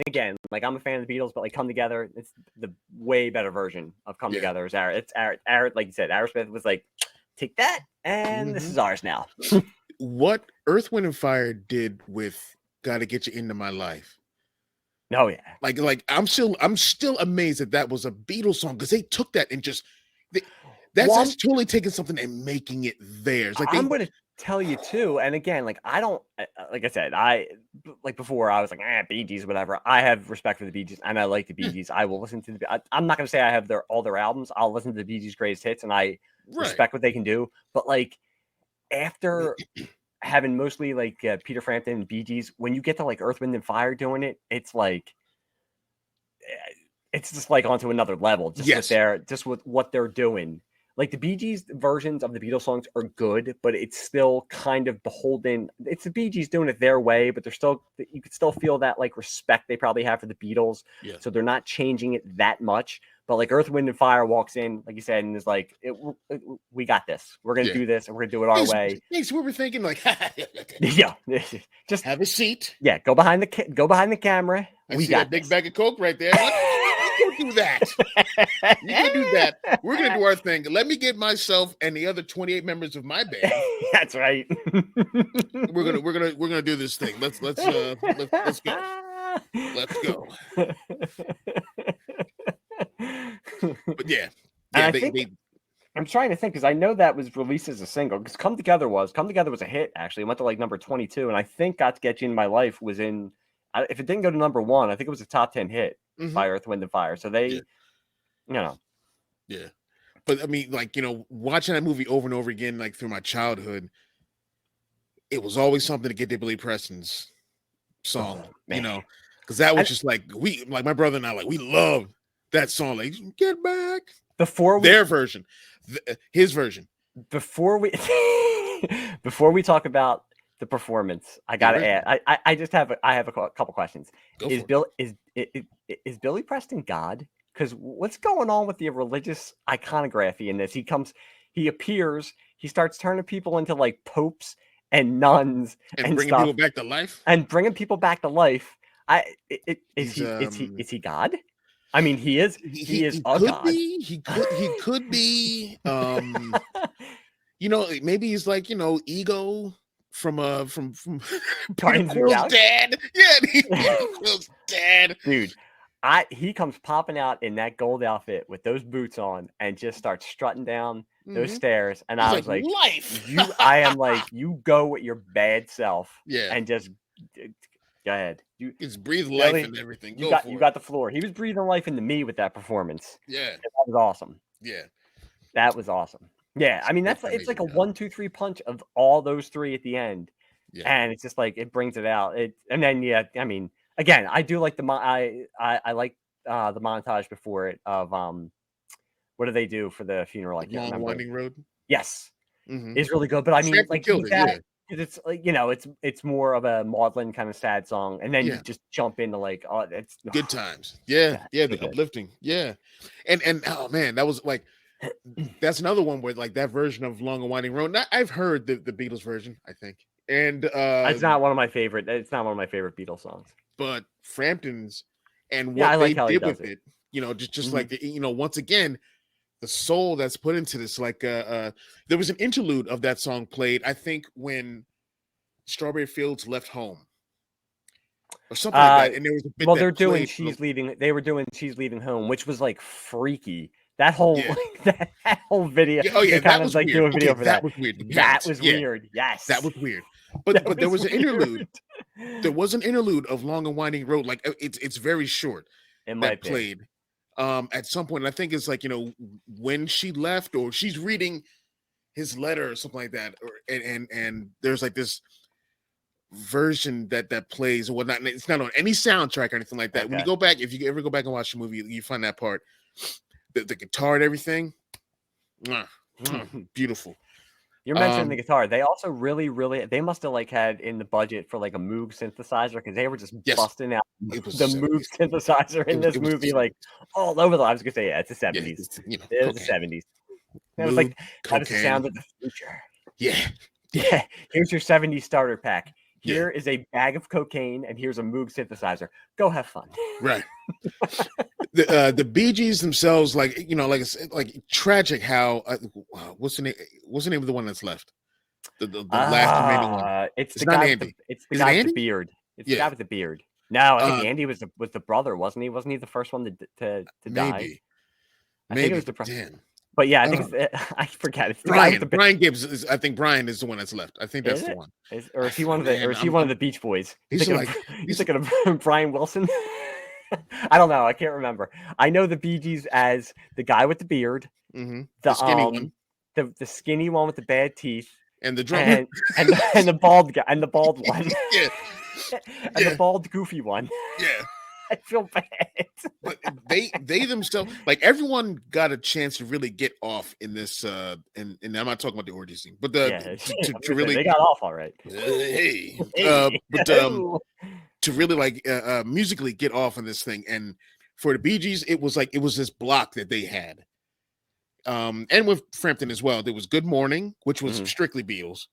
again, like, I'm a fan of the Beatles, but like Come Together, it's the way better version of Come Together. Is It's like you said, Aerosmith was like, take that, and this is ours now. What Earth, Wind and Fire did with "Gotta Get You Into My Life." Oh yeah, like I'm still amazed that was a Beatles song, because they took that and just. That's totally taking something and making it theirs. Like tell you too. And again, like I don't, like I said, like before I was like, Bee Gees, whatever. I have respect for the Bee Gees, and I like the Bee Gees. I will listen to I'm not gonna say I have all their albums. I'll listen to the Bee Gees' greatest hits, and I respect what they can do. But like after having mostly like Peter Frampton and Bee Gees, when you get to like Earth, Wind and Fire doing it, it's like it's just like onto another level. Just with what they're doing. Like the Bee Gees versions of the Beatles songs are good, but it's still kind of beholden. It's the Bee Gees doing it their way, but you could still feel that like respect they probably have for the Beatles. Yeah. So they're not changing it that much. But like Earth, Wind and Fire walks in, like you said, and is like, we got this. We're gonna do this, and we're gonna do it our way. Thanks. We were thinking like, yeah, just have a seat. Yeah, go behind the camera. I see that big bag of Coke right there. Let's go do that. You can do that. We're gonna do our thing. Let me get myself and the other 28 members of my band. That's right. We're gonna do this thing. Let's go. Let's go. But yeah, I'm trying to think because I know that was released as a single. Because Come Together was a hit. Actually, it went to like number 22, and I think Got to Get You in My Life was in. If it didn't go to number 1, I think it was a top 10 hit by Earth, Wind and Fire. So they, yeah. But I mean, like watching that movie over and over again, like through my childhood, it was always something to get to Billy Preston's song. Because that was just like my brother and I, like we loved that song. Like Get Back. Their version, his version. Before we talk about the performance, I gotta add. I have a couple questions. Is Billy Preston God? Because what's going on with the religious iconography in this? He appears, he starts turning people into like popes and nuns and bringing people back to life. Is he God? I mean, he is. He is a god. He could be. Maybe he's like Ego from Peter Quill's dad. Yeah, Quill's dad. Dude, he comes popping out in that gold outfit with those boots on and just starts strutting down those stairs. And I was like, life. I am like, you go with your bad self. Yeah, and just go ahead. It's breathe life and everything. You got the floor. He was breathing life into me with that performance. Yeah, that was awesome. Yeah, that was awesome. Yeah, I mean it's like a 1-2-3 punch of all those three at the end, and it's just like it brings it out. And then I mean, again, I do like I like the montage before it of what do they do for the funeral? Like Long Winding Road. Yes, it's really good. But I mean, like it's like it's more of a maudlin kind of sad song, and then you just jump into like it's good times. The uplifting. Yeah, and oh man, that was like. That's another one where like that version of Long and Winding Road. I've heard the Beatles version, I think, and it's not one of my favorite. It's not one of my favorite Beatles songs. But Frampton's and what they did with it, just like once again, the soul that's put into this. Like there was an interlude of that song played, I think, when Strawberry Fields left home. Or something like that, and there was a bit they're doing She's Leaving. They were doing She's Leaving Home, which was like freaky. That whole that whole video. That was like weird. Do a video for that. That was weird. That was weird. Yes, that was weird. But there was an interlude. There was an interlude of Long and Winding Road. Like it's very short. That played at some point. And I think it's like when she left or she's reading his letter or something like that. And there's like this version that plays or whatnot. And it's not on any soundtrack or anything like that. When you go back, if you ever go back and watch the movie, you find that part. The guitar and everything, beautiful. You're mentioning the guitar. They also really, they must have like had in the budget for like a Moog synthesizer because they were just busting out the Moog synthesizer in this movie, like all over the. I was gonna say, it's the 70s. It was the 70s. It was like that was the sound of the future. Yeah. Here's your 70s starter pack. Here is a bag of cocaine, and here's a Moog synthesizer. Go have fun. Right. The Bee Gees themselves, like like tragic. How what's the name of the one that's left? The last remaining one. It's not Andy. It's the guy with the beard. It's the guy with the beard. No, I think Andy was the brother, wasn't he? Wasn't he the first one to die? Maybe. I think it was the brother. Damn. But yeah, I think I forget. It's the guy with the Brian Gibbs is. I think Brian is the one that's left. I think that's is the it? one. Or is he one of the? Or Man, is he one of the Beach Boys? he's like You're thinking of Brian Wilson. I don't know. I can't remember. I know the Bee Gees as the guy with the beard, the the skinny one, the skinny one with the bad teeth, and the drummer, and the bald guy, and the bald one, yeah, and the bald goofy one. yeah. I feel bad. But they themselves, like, everyone got a chance to really get off in this and I'm not talking about the orgy scene, but to really they got off all right. Hey. Hey. But to really like musically get off on this thing. And for the Bee Gees, it was this block that they had. And with Frampton as well, there was Good Morning, which was strictly Beatles,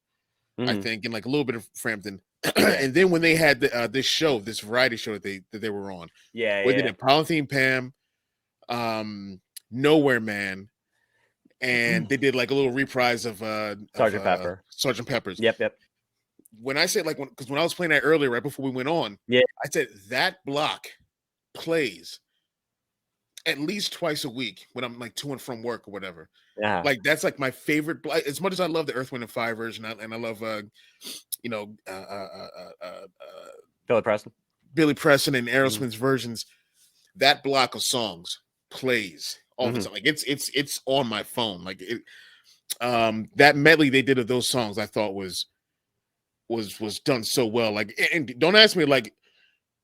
I think, and like a little bit of Frampton. And then when they had this variety show that they were on, where they did Polythene Pam, Nowhere Man, and they did like a little reprise of Sergeant Pepper. Sergeant Pepper's. Yep. When I said, like, because when I was playing that earlier, right before we went on, I said that block plays at least twice a week when I'm like to and from work or whatever. Yeah, like that's like my favorite. As much as I love the Earth, Wind and Fire version, and I love Billy Preston and Aerosmith's versions, that block of songs plays all the time. Like it's on my phone. Like it, that medley they did of those songs, I thought was done so well. Like, and don't ask me like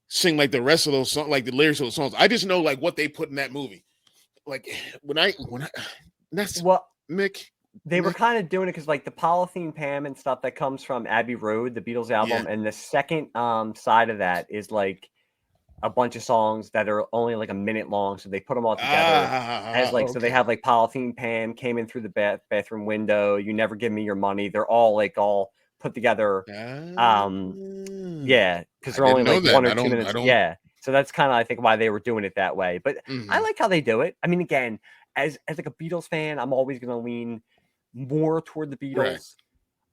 sing like the rest of those songs, like the lyrics of those songs. I just know like what they put in that movie. Like when I that's well, Mick. They were kind of doing it because like the Polythene Pam and stuff that comes from Abbey Road, the Beatles album, and the second side of that is like a bunch of songs that are only like a minute long, so they put them all together as like so they have like Polythene Pam, Came In Through the Bathroom Window, You Never Give Me Your Money. They're all put together. Yeah, because they're only like 1 or 2 minutes. Yeah, so that's kind of I think why they were doing it that way. But I like how they do it. I mean, again, as like a Beatles fan, I'm always going to lean more toward the Beatles. Right.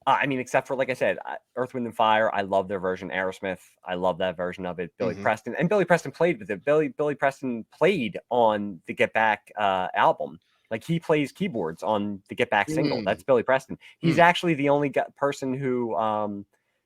I mean, except for, like I said, Earth, Wind and Fire. I love their version. Aerosmith, I love that version of it. Billy Preston, and Billy Preston played with it. Billy Preston played on the Get Back album. Like he plays keyboards on the Get Back single. That's Billy Preston. He's actually the only person who,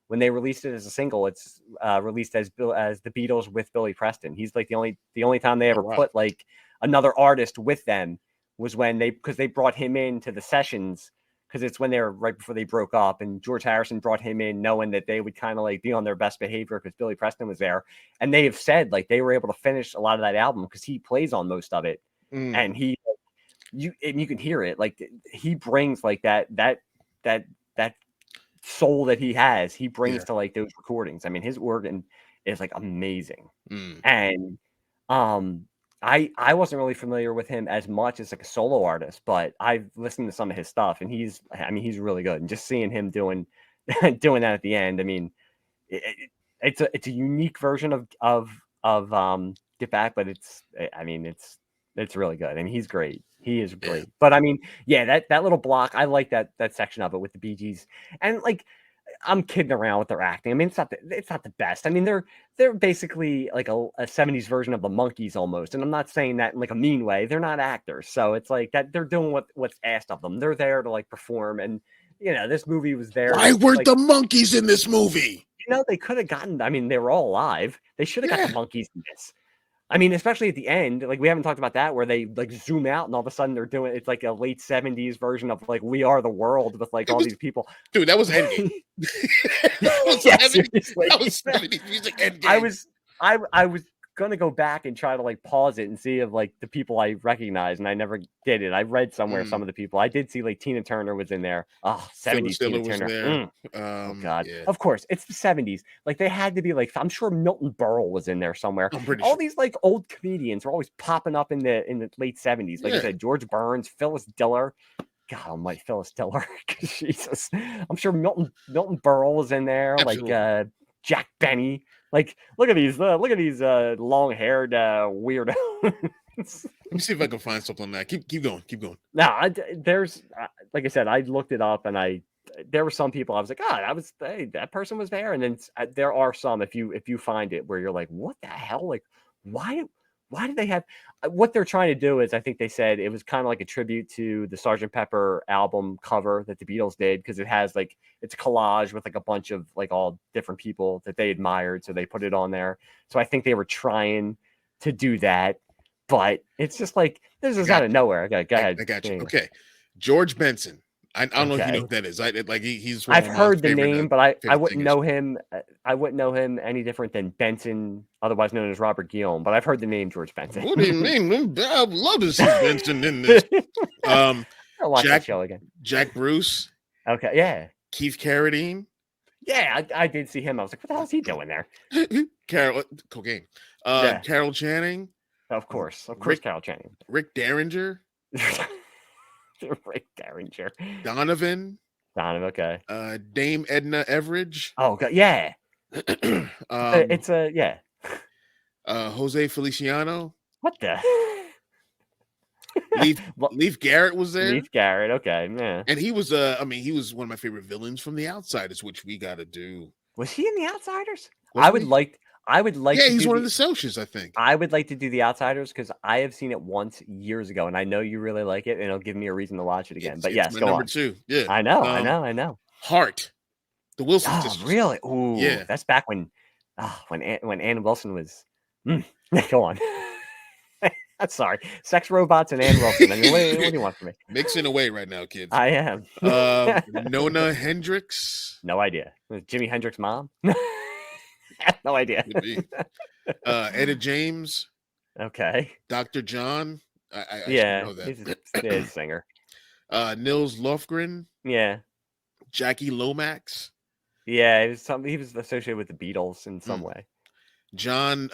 when they released it as a single, it's released as the Beatles with Billy Preston. He's like the only time they ever put like another artist with them was when because they brought him into the sessions. Because it's when they were right before they broke up, and George Harrison brought him in knowing that they would kind of like be on their best behavior because Billy Preston was there. And they have said like they were able to finish a lot of that album because he plays on most of it. And you can hear it. Like he brings like that soul that he has, he brings to like those recordings. I mean, his organ is like amazing. And I wasn't really familiar with him as much as like a solo artist, but I've listened to some of his stuff, and he's really good. And just seeing him doing that at the end, I mean, it's a unique version of Get Back, but it's really good. I mean, he's great. He is great. But I mean, yeah, that little block, I like that section of it with the Bee Gees, and like. I'm kidding around with their acting. I mean, it's not the best. I mean, they're basically like a 70s version of the Monkees almost. And I'm not saying that in like a mean way. They're not actors. So it's like that they're doing what's asked of them. They're there to like perform. And this movie was there. Why weren't the Monkees in this movie? They could have gotten, I mean, they were all alive. They should have got the Monkees in this. I mean, especially at the end, like we haven't talked about that, where they like zoom out and all of a sudden they're doing it's like a late 70s version of like We Are the World with like these people. Dude, that was Endgame. That was 70s music Endgame. I was gonna go back and try to like pause it and see if like the people I recognize, and I never did it. I read somewhere some of the people. I did see like Tina Turner was in there. Oh, 70s Tina Turner. Oh god. Yeah. Of course, it's the 70s. Like they had to be like, I'm sure Milton Berle was in there somewhere. All these like old comedians were always popping up in the late 70s. Like I said, George Burns, Phyllis Diller. God almighty, Phyllis Diller. Jesus. I'm sure Milton Berle was in there. Absolutely. Like Jack Benny. Like, look at these long-haired weirdos. Let me see if I can find something on that. Keep going. No, there's like I said, I looked it up, and there were some people I was like, that person was there, and then there are some if you find it where you're like, what the hell? Like, why why did they have what they're trying to do is I think they said it was kind of like a tribute to the Sgt. Pepper album cover that the Beatles did because it has like it's collage with like a bunch of like all different people that they admired, so they put it on there. So I think they were trying to do that, but it's just like this is out of nowhere. Okay, go ahead. I got you. Okay, George Benson. I don't know if you know who that is. He's one I've of my heard the favorite, name, but I favorite wouldn't singers. know him. I wouldn't know him any different than Benson, otherwise known as Robert Guillaume. But I've heard the name George Benson. What do you mean? I'd love to see Benson in this. I'll watch that show again. Jack Bruce. Okay, yeah. Keith Carradine. Yeah, I did see him. I was like, what the hell is he doing there? Cocaine. Yeah. Carol Channing. Of course, Carol Channing. Rick Derringer. Rick Derringer. Donovan, okay. Dame Edna Everidge. Oh god, yeah. It's yeah. Jose Feliciano. What the? Leif Garrett was there. Leif Garrett, okay, yeah. And he was he was one of my favorite villains from The Outsiders, which we got to do. Was he in The Outsiders? I would like. Yeah, he's one of the socials, I think. I would like to do The Outsiders because I have seen it once years ago, and I know you really like it, and it'll give me a reason to watch it again. But yes, my go number on. 2. Yeah, I know. Heart, the Wilson sisters. Really? Ooh, yeah. That's back when Ann Wilson was. Go on. I'm sorry, sex robots and Ann Wilson. I mean, what do you want from me? Mixing away right now, kids. I am. Nona Hendrix. No idea. Jimi Hendrix's mom. No idea. Etta James. Okay. Dr. John. I know that. He's a singer. Nils Lofgren. Yeah. Jackie Lomax. Yeah, he was associated with the Beatles in some way. John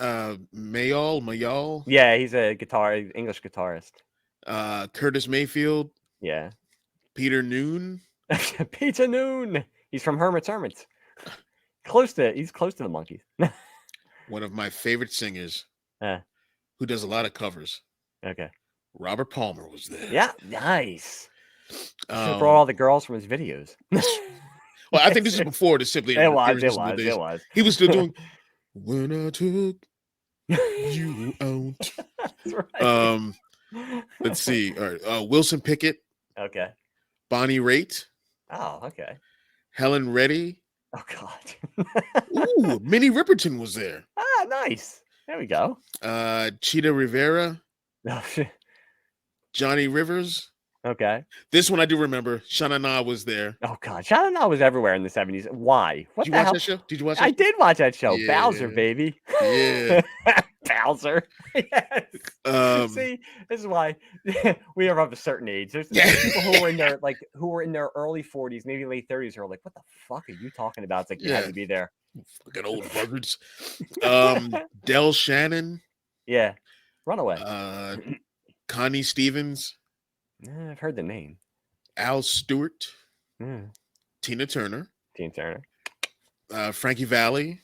Mayall. Yeah, he's a English guitarist. Curtis Mayfield. Yeah. Peter Noon. Peter Noon. He's from Hermit's. He's close to the Monkees. One of my favorite singers who does a lot of covers. Okay. Robert Palmer was there. Yeah, nice. Brought all the girls from his videos. Well, I think this is before the Simply. It was. He was still doing When I Took You Out. That's right. Let's see. All right. Wilson Pickett. Okay. Bonnie Raitt. Oh, okay. Helen Reddy. Oh God. Ooh, Minnie Riperton was there. Ah, nice. There we go. Cheetah Rivera. Oh, Johnny Rivers. Okay. This one I do remember. Shana Na was there. Oh God, Shana Na was everywhere in the 70s. Why? What did the you hell? Watch that show? Did you watch that? I did watch that show. Yeah. Bowser, baby. Yeah. Bowser. Yes. See, this is why we are of a certain age. There's people who were in their early 40s, maybe late 30s, who are like, "What the fuck are you talking about?" It's like you had to be there. Fucking old buggers. Del Shannon. Yeah. Runaway. Connie Stevens. I've heard the name. Al Stewart. Tina Turner. Frankie Valli.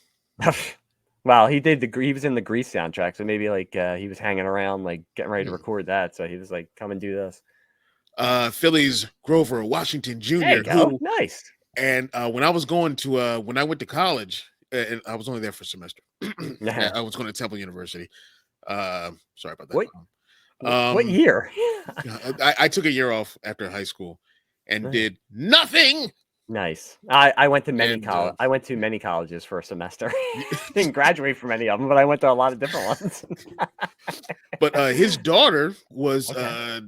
Wow, he was in the Grease soundtrack, so maybe like he was hanging around, like getting ready to record that. So he was like, "Come and do this." Philly's Grover Washington Jr. There you go. Nice. And when I went to college, and I was only there for a semester. I was going to Temple University. Sorry about that. What year? I took a year off after high school and did nothing. Nice. I went to many colleges. I went to many colleges for a semester. Didn't graduate from any of them, but I went to a lot of different ones. But his daughter was I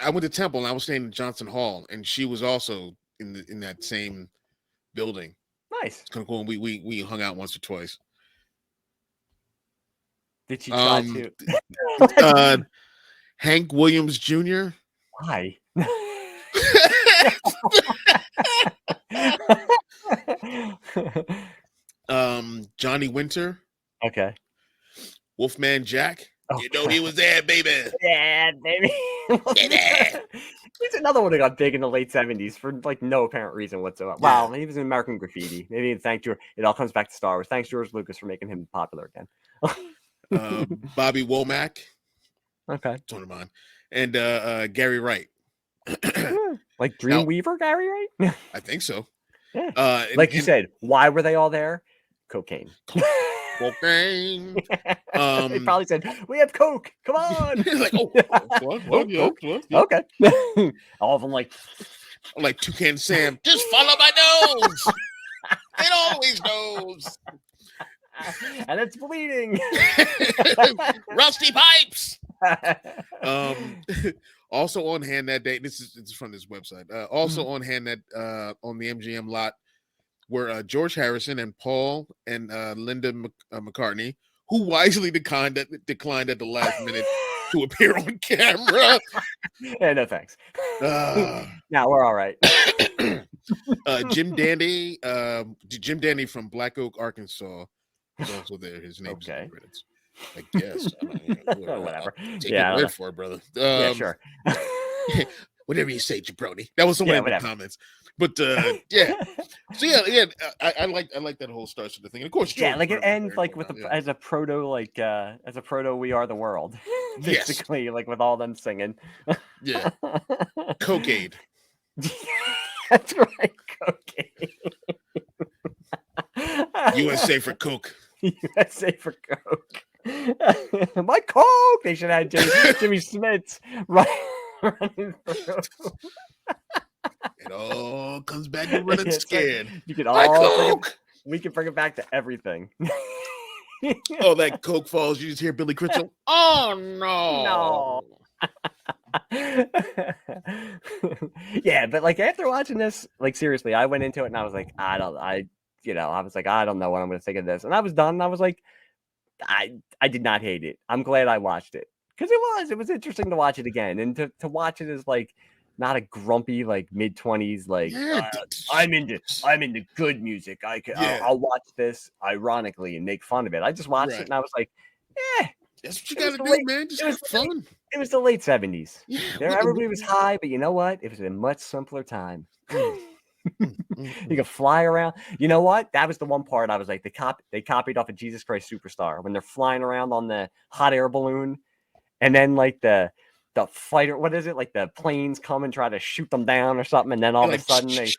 went to Temple and I was staying in Johnson Hall, and she was also in that same building. Nice. It's kind of cool. And we hung out once or twice. Did she try to? Hank Williams Jr. Why? Johnny Winter. Okay. Wolfman Jack. Oh, you know he was there, baby. Yeah, baby. He's another one that got big in the late 70s for like no apparent reason whatsoever. Yeah. Wow, he was in American Graffiti. Maybe thanks George. It all comes back to Star Wars. Thanks George Lucas for making him popular again. Bobby Womack. Okay. One of mine. And Gary Wright. Like Dreamweaver, Gary Wright? I think so. Yeah. You said, why were they all there? Cocaine. cocaine. They probably said, "We have coke. Come on." Like, oh, what? Yeah, Coke. what? Yeah. Okay. All of them like, Like Toucan Sam, just follow my nose. It always knows. and it's bleeding. Rusty pipes. Also on hand that day. This is from this website. Also on hand that on the MGM lot were George Harrison and Paul and Linda McCartney, who wisely declined at the last minute to appear on camera. Yeah, no thanks. Now we're all right. Jim Dandy from Black Oak, Arkansas, is also there. His name's in the credits. I guess. Whatever. Take your word for it, brother. Yeah, sure. Whatever you say, jabroni. That was some of the comments. But yeah. So yeah, I like that whole Star Trek thing. And of course, George like it ends like with as a proto We Are the World. Basically, like with all them singing. Yeah. Cocaine. That's right, cocaine. USA for Coke. USA for Coke. My Coke. They should have had Jimmy Smits running through. It all comes back to running scared. Like, you can all we can bring it back to everything. Oh, that Coke falls. You just hear Billy Crystal. Oh no. Yeah, but like after watching this, like seriously, I went into it and I was like, I don't know what I'm gonna think of this. And I was done and I was like, I did not hate it. I'm glad I watched it. Because it was interesting to watch it again. And to watch it as like not a grumpy like mid-20s like I'm into good music. I'll watch this ironically and make fun of it. I just watched it and I was like, that's what you gotta do, man. Just have fun. It was the late 70s. Yeah, everybody was high, but you know what? It was a much simpler time. You could fly around. You know what? That was the one part I was like, they copied off of Jesus Christ Superstar when they're flying around on the hot air balloon, and then like the fighter, what is it? Like the planes come and try to shoot them down or something, and then all of a sudden they,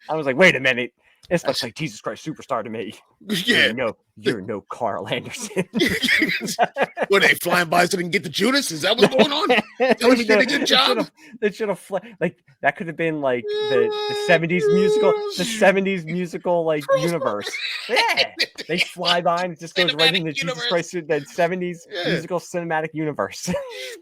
I was like, wait a minute. This looks like Jesus Christ Superstar to me. Yeah. You're no Carl Anderson. Were they flying by so they can get the Judas? Is that what's going on? They did a good job. They should have like that could have been like the 70s musical like universe. Yeah. They fly by and it just goes right into Jesus Christ, the 70s musical cinematic universe.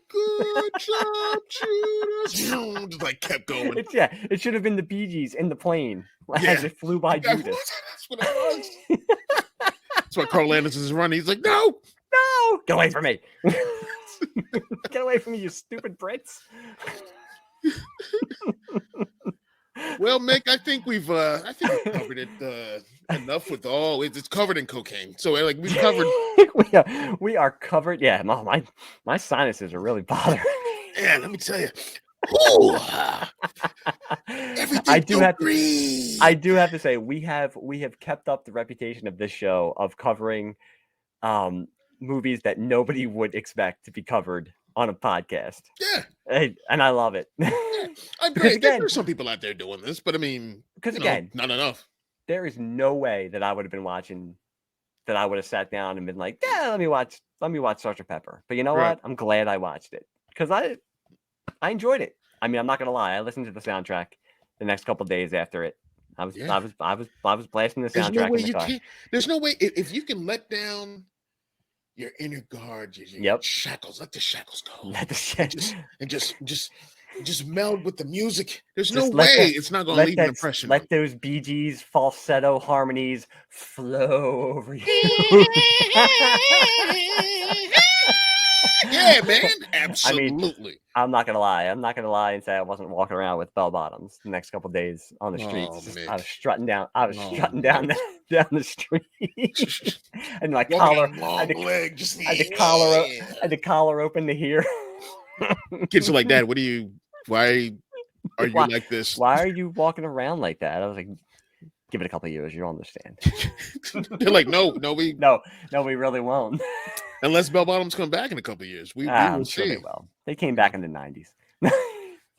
Good job, Judas. Just like kept going. It should have been the Bee Gees in the plane as it flew by Judas. That's what it was. That's why Carl Anderson is running. He's like, no, get away from me. Get away from me, you stupid Brits. Well, Mick, I think we've covered it enough with all. It's covered in cocaine, so like we've covered. we are covered. Yeah, my sinuses are really bothering me. Yeah, let me tell you. I do have to say we have kept up the reputation of this show of covering movies that nobody would expect to be covered on a podcast. Yeah, and I love it. Yeah. There's some people out there doing this, but I mean, because again, not enough. There is no way that I would have been watching. That I would have sat down and been like, yeah, let me watch Sgt. Pepper. But you know what? I'm glad I watched it because I enjoyed it. I mean, I'm not gonna lie. I listened to the soundtrack the next couple of days after it. I was blasting the soundtrack in the car. There's no way if you can let down your inner guard, your shackles, let the shackles go. And just meld with the music. There's no way it's not gonna leave an impression. Let those Bee Gees falsetto harmonies flow over you. Yeah, man, absolutely. I mean, I'm not gonna lie and say I wasn't walking around with bell bottoms the next couple of days on the streets. I was strutting down. Down the street, and my collar. I had the collar open to here. Kids are like, Dad, why are you like this? Why are you walking around like that? I was like, give it a couple of years, you'll understand. They're like, no, we really won't. Unless bell bottoms come back in a couple of years, we will I'm see. sure they will. They came back in the 90s.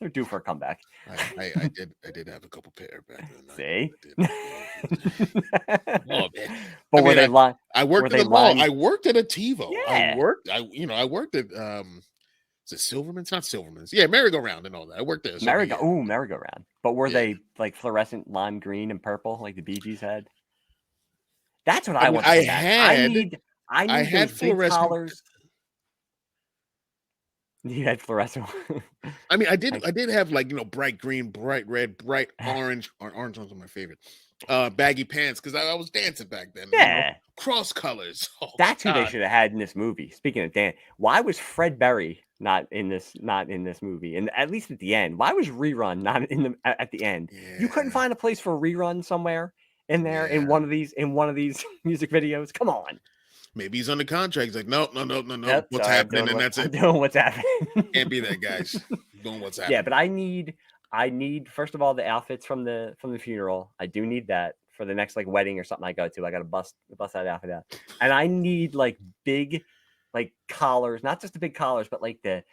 They're due for a comeback. I did have a couple pair back then. See? Oh man. But were they lined? I worked at the mall. I worked at a TiVo. Yeah. I worked at is it Silverman's? Not Silverman's. Yeah, merry-go-round and all that. I worked there. So Merry-go-round. But were they like fluorescent lime green and purple like the Bee Gees had? That's what I want. I need those big collars. You had fluorescent. I mean, I did have like, bright green, bright red, bright orange. Orange ones are my favorite. Baggy pants because I was dancing back then. Yeah, cross colors. Oh, that's who they should have had in this movie. Speaking of dance, why was Fred Berry not in this movie? And at least at the end, why was Rerun not at the end? Yeah. You couldn't find a place for Rerun somewhere in there in one of these music videos. Come on. Maybe he's under contract. He's like, no. Yep, what's happening? And that's it. Doing what's happening. Can't be that, guys. Doing what's happening. Yeah, but I need first of all the outfits from the funeral. I do need that for the next like wedding or something I go to. I got to bust that outfit out, and I need like big, like collars, not just the big collars, but like the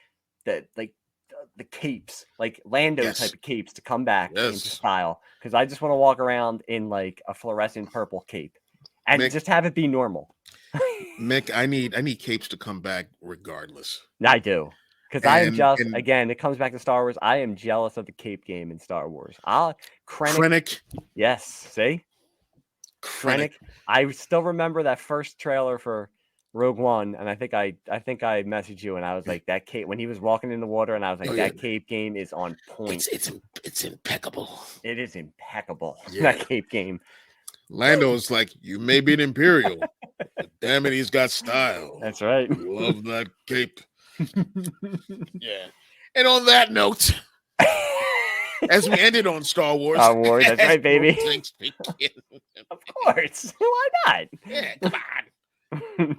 capes, like Lando type of capes to come back into style. Because I just want to walk around in like a fluorescent purple cape, and just have it be normal. Mick, I need capes to come back regardless. I do. Because I am again, it comes back to Star Wars. I am jealous of the cape game in Star Wars. Krennic. Yes, see? Krennic. I still remember that first trailer for Rogue One, and I think I messaged you, and I was like, that cape, when he was walking in the water, and I was like, that cape game is on point. It's impeccable. It is impeccable. Yeah. That cape game. Lando's like, you may be an Imperial, but damn it, he's got style. That's right. Love that cape. Yeah. And on that note, as we ended on Star Wars. Star Wars, that's right, baby. Of course. Why not? Yeah, come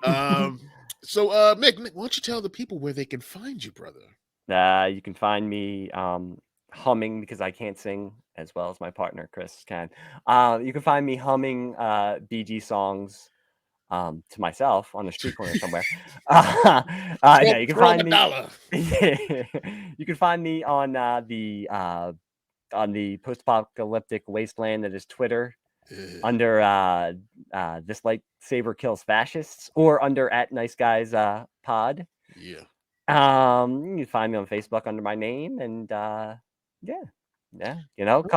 on. So Mick, why don't you tell the people where they can find you, brother? You can find me humming, because I can't sing as well as my partner Chris can. You can find me humming BG songs to myself on the street corner somewhere. No, you can find me. You can find me on the post-apocalyptic wasteland that is Twitter under This Lightsaber Kills Fascists, or under @NiceGuys Pod. Yeah. You can find me on Facebook under my name, and come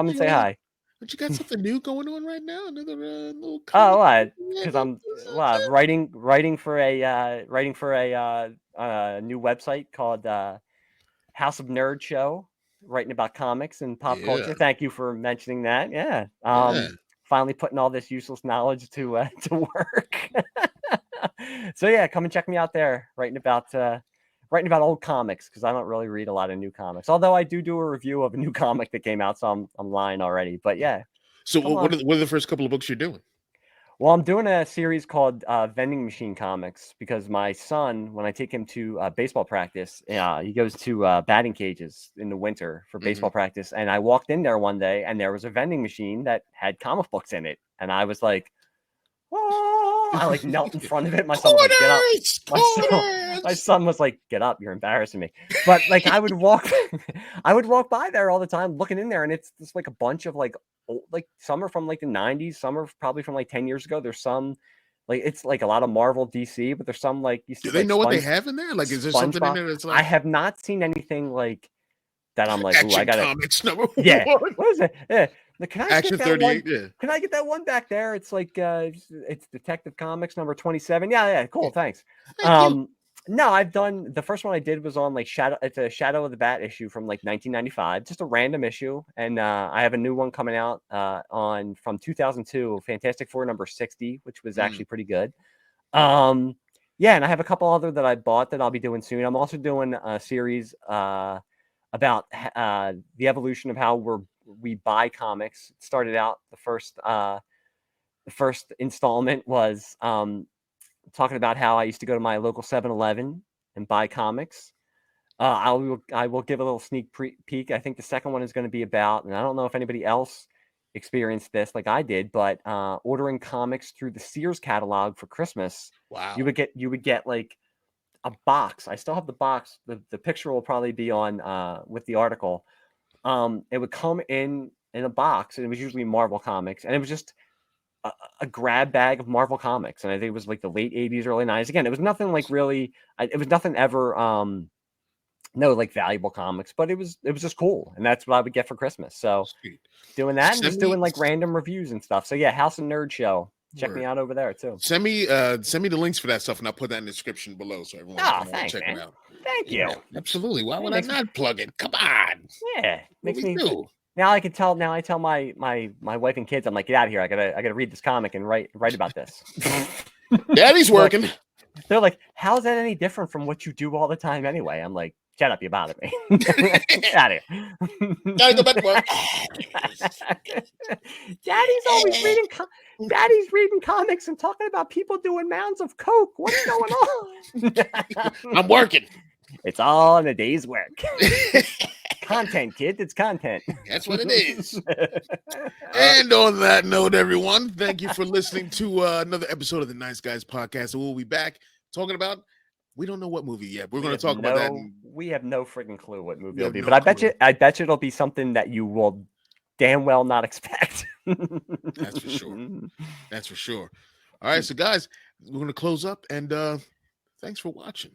and say hi. But you got something new going on right now? Another little. Because I'm writing for a new website called House of Nerd Show, writing about comics and pop culture. Thank you for mentioning that. Yeah. Finally putting all this useless knowledge to work. So yeah, come and check me out there, writing about old comics, because I don't really read a lot of new comics. Although I do a review of a new comic that came out, so I'm lying already. But yeah. So what are the first couple of books you're doing? Well, I'm doing a series called Vending Machine Comics, because my son, when I take him to baseball practice, he goes to batting cages in the winter for baseball practice. And I walked in there one day, and there was a vending machine that had comic books in it. And I was like, oh, I like knelt in front of it. My son was like, get up. My son was like, get up, you're embarrassing me. But like I would walk by there all the time looking in there, and it's just like a bunch of like old, like some are from like the 90s, some are probably from like 10 years ago. There's some like, it's like a lot of Marvel, DC, but there's some like you see. Do they know what they have in there? Like, is there something in there that's like, I have not seen anything like that. I'm like, Action Comics number 1. Yeah. What is it? Yeah. Can I Action 38? Yeah. Can I get that one back there? It's like it's Detective Comics number 27. Yeah, cool. Thanks. No, I've done the first one I did was on like it's a Shadow of the Bat issue from like 1995, just a random issue. And I have a new one coming out from 2002, Fantastic Four number 60, which was actually pretty good. And I have a couple other that I bought that I'll be doing soon. I'm also doing a series about the evolution of how we buy comics. It started out the first installment was talking about how I used to go to my local 7-Eleven and buy comics. I will give a little sneak peek. I think the second one is going to be about, and I don't know if anybody else experienced this like I did, but ordering comics through the Sears catalog for Christmas. Wow. You would get like a box. I still have the box. The picture will probably be on with the article, It would come in a box, and it was usually Marvel comics, and it was just a grab bag of Marvel comics. And I think it was like the late 80s, early 90s. Again, it was nothing like really, it was nothing ever, no like valuable comics, but it was just cool. And that's what I would get for Christmas. So Sweet. doing that and Send just me- doing like random reviews and stuff. So yeah, House and Nerd Show. Check Word. me out over there too. Send me the links for that stuff, and I'll put that in the description below so everyone can come over and Thanks, check man. them out. Thank you. Yeah, absolutely. Why would I makes me- not plug it? Come on. Yeah, What makes we me. do? Now I can tell. Now I tell my wife and kids, I'm like, get out of here. I gotta read this comic and write about this. Daddy's working. They're like, how's that any different from what you do all the time anyway? I'm like, shut up, you bother me. Get out of here. Gotta go back to work. Daddy's always reading. Daddy's reading comics and talking about people doing mounds of coke. What's going on? I'm working. It's all in a day's work. Content, kids. It's content. That's what it is. And on that note, everyone, thank you for listening to another episode of the Nice Guys podcast. And we'll be back talking about, we don't know what movie yet. We're going to talk about that. We have no freaking clue what movie We it'll have be, no but clue. I bet you it'll be something that you will damn well not expect. That's for sure. That's for sure. All right, so guys, we're going to close up, and thanks for watching.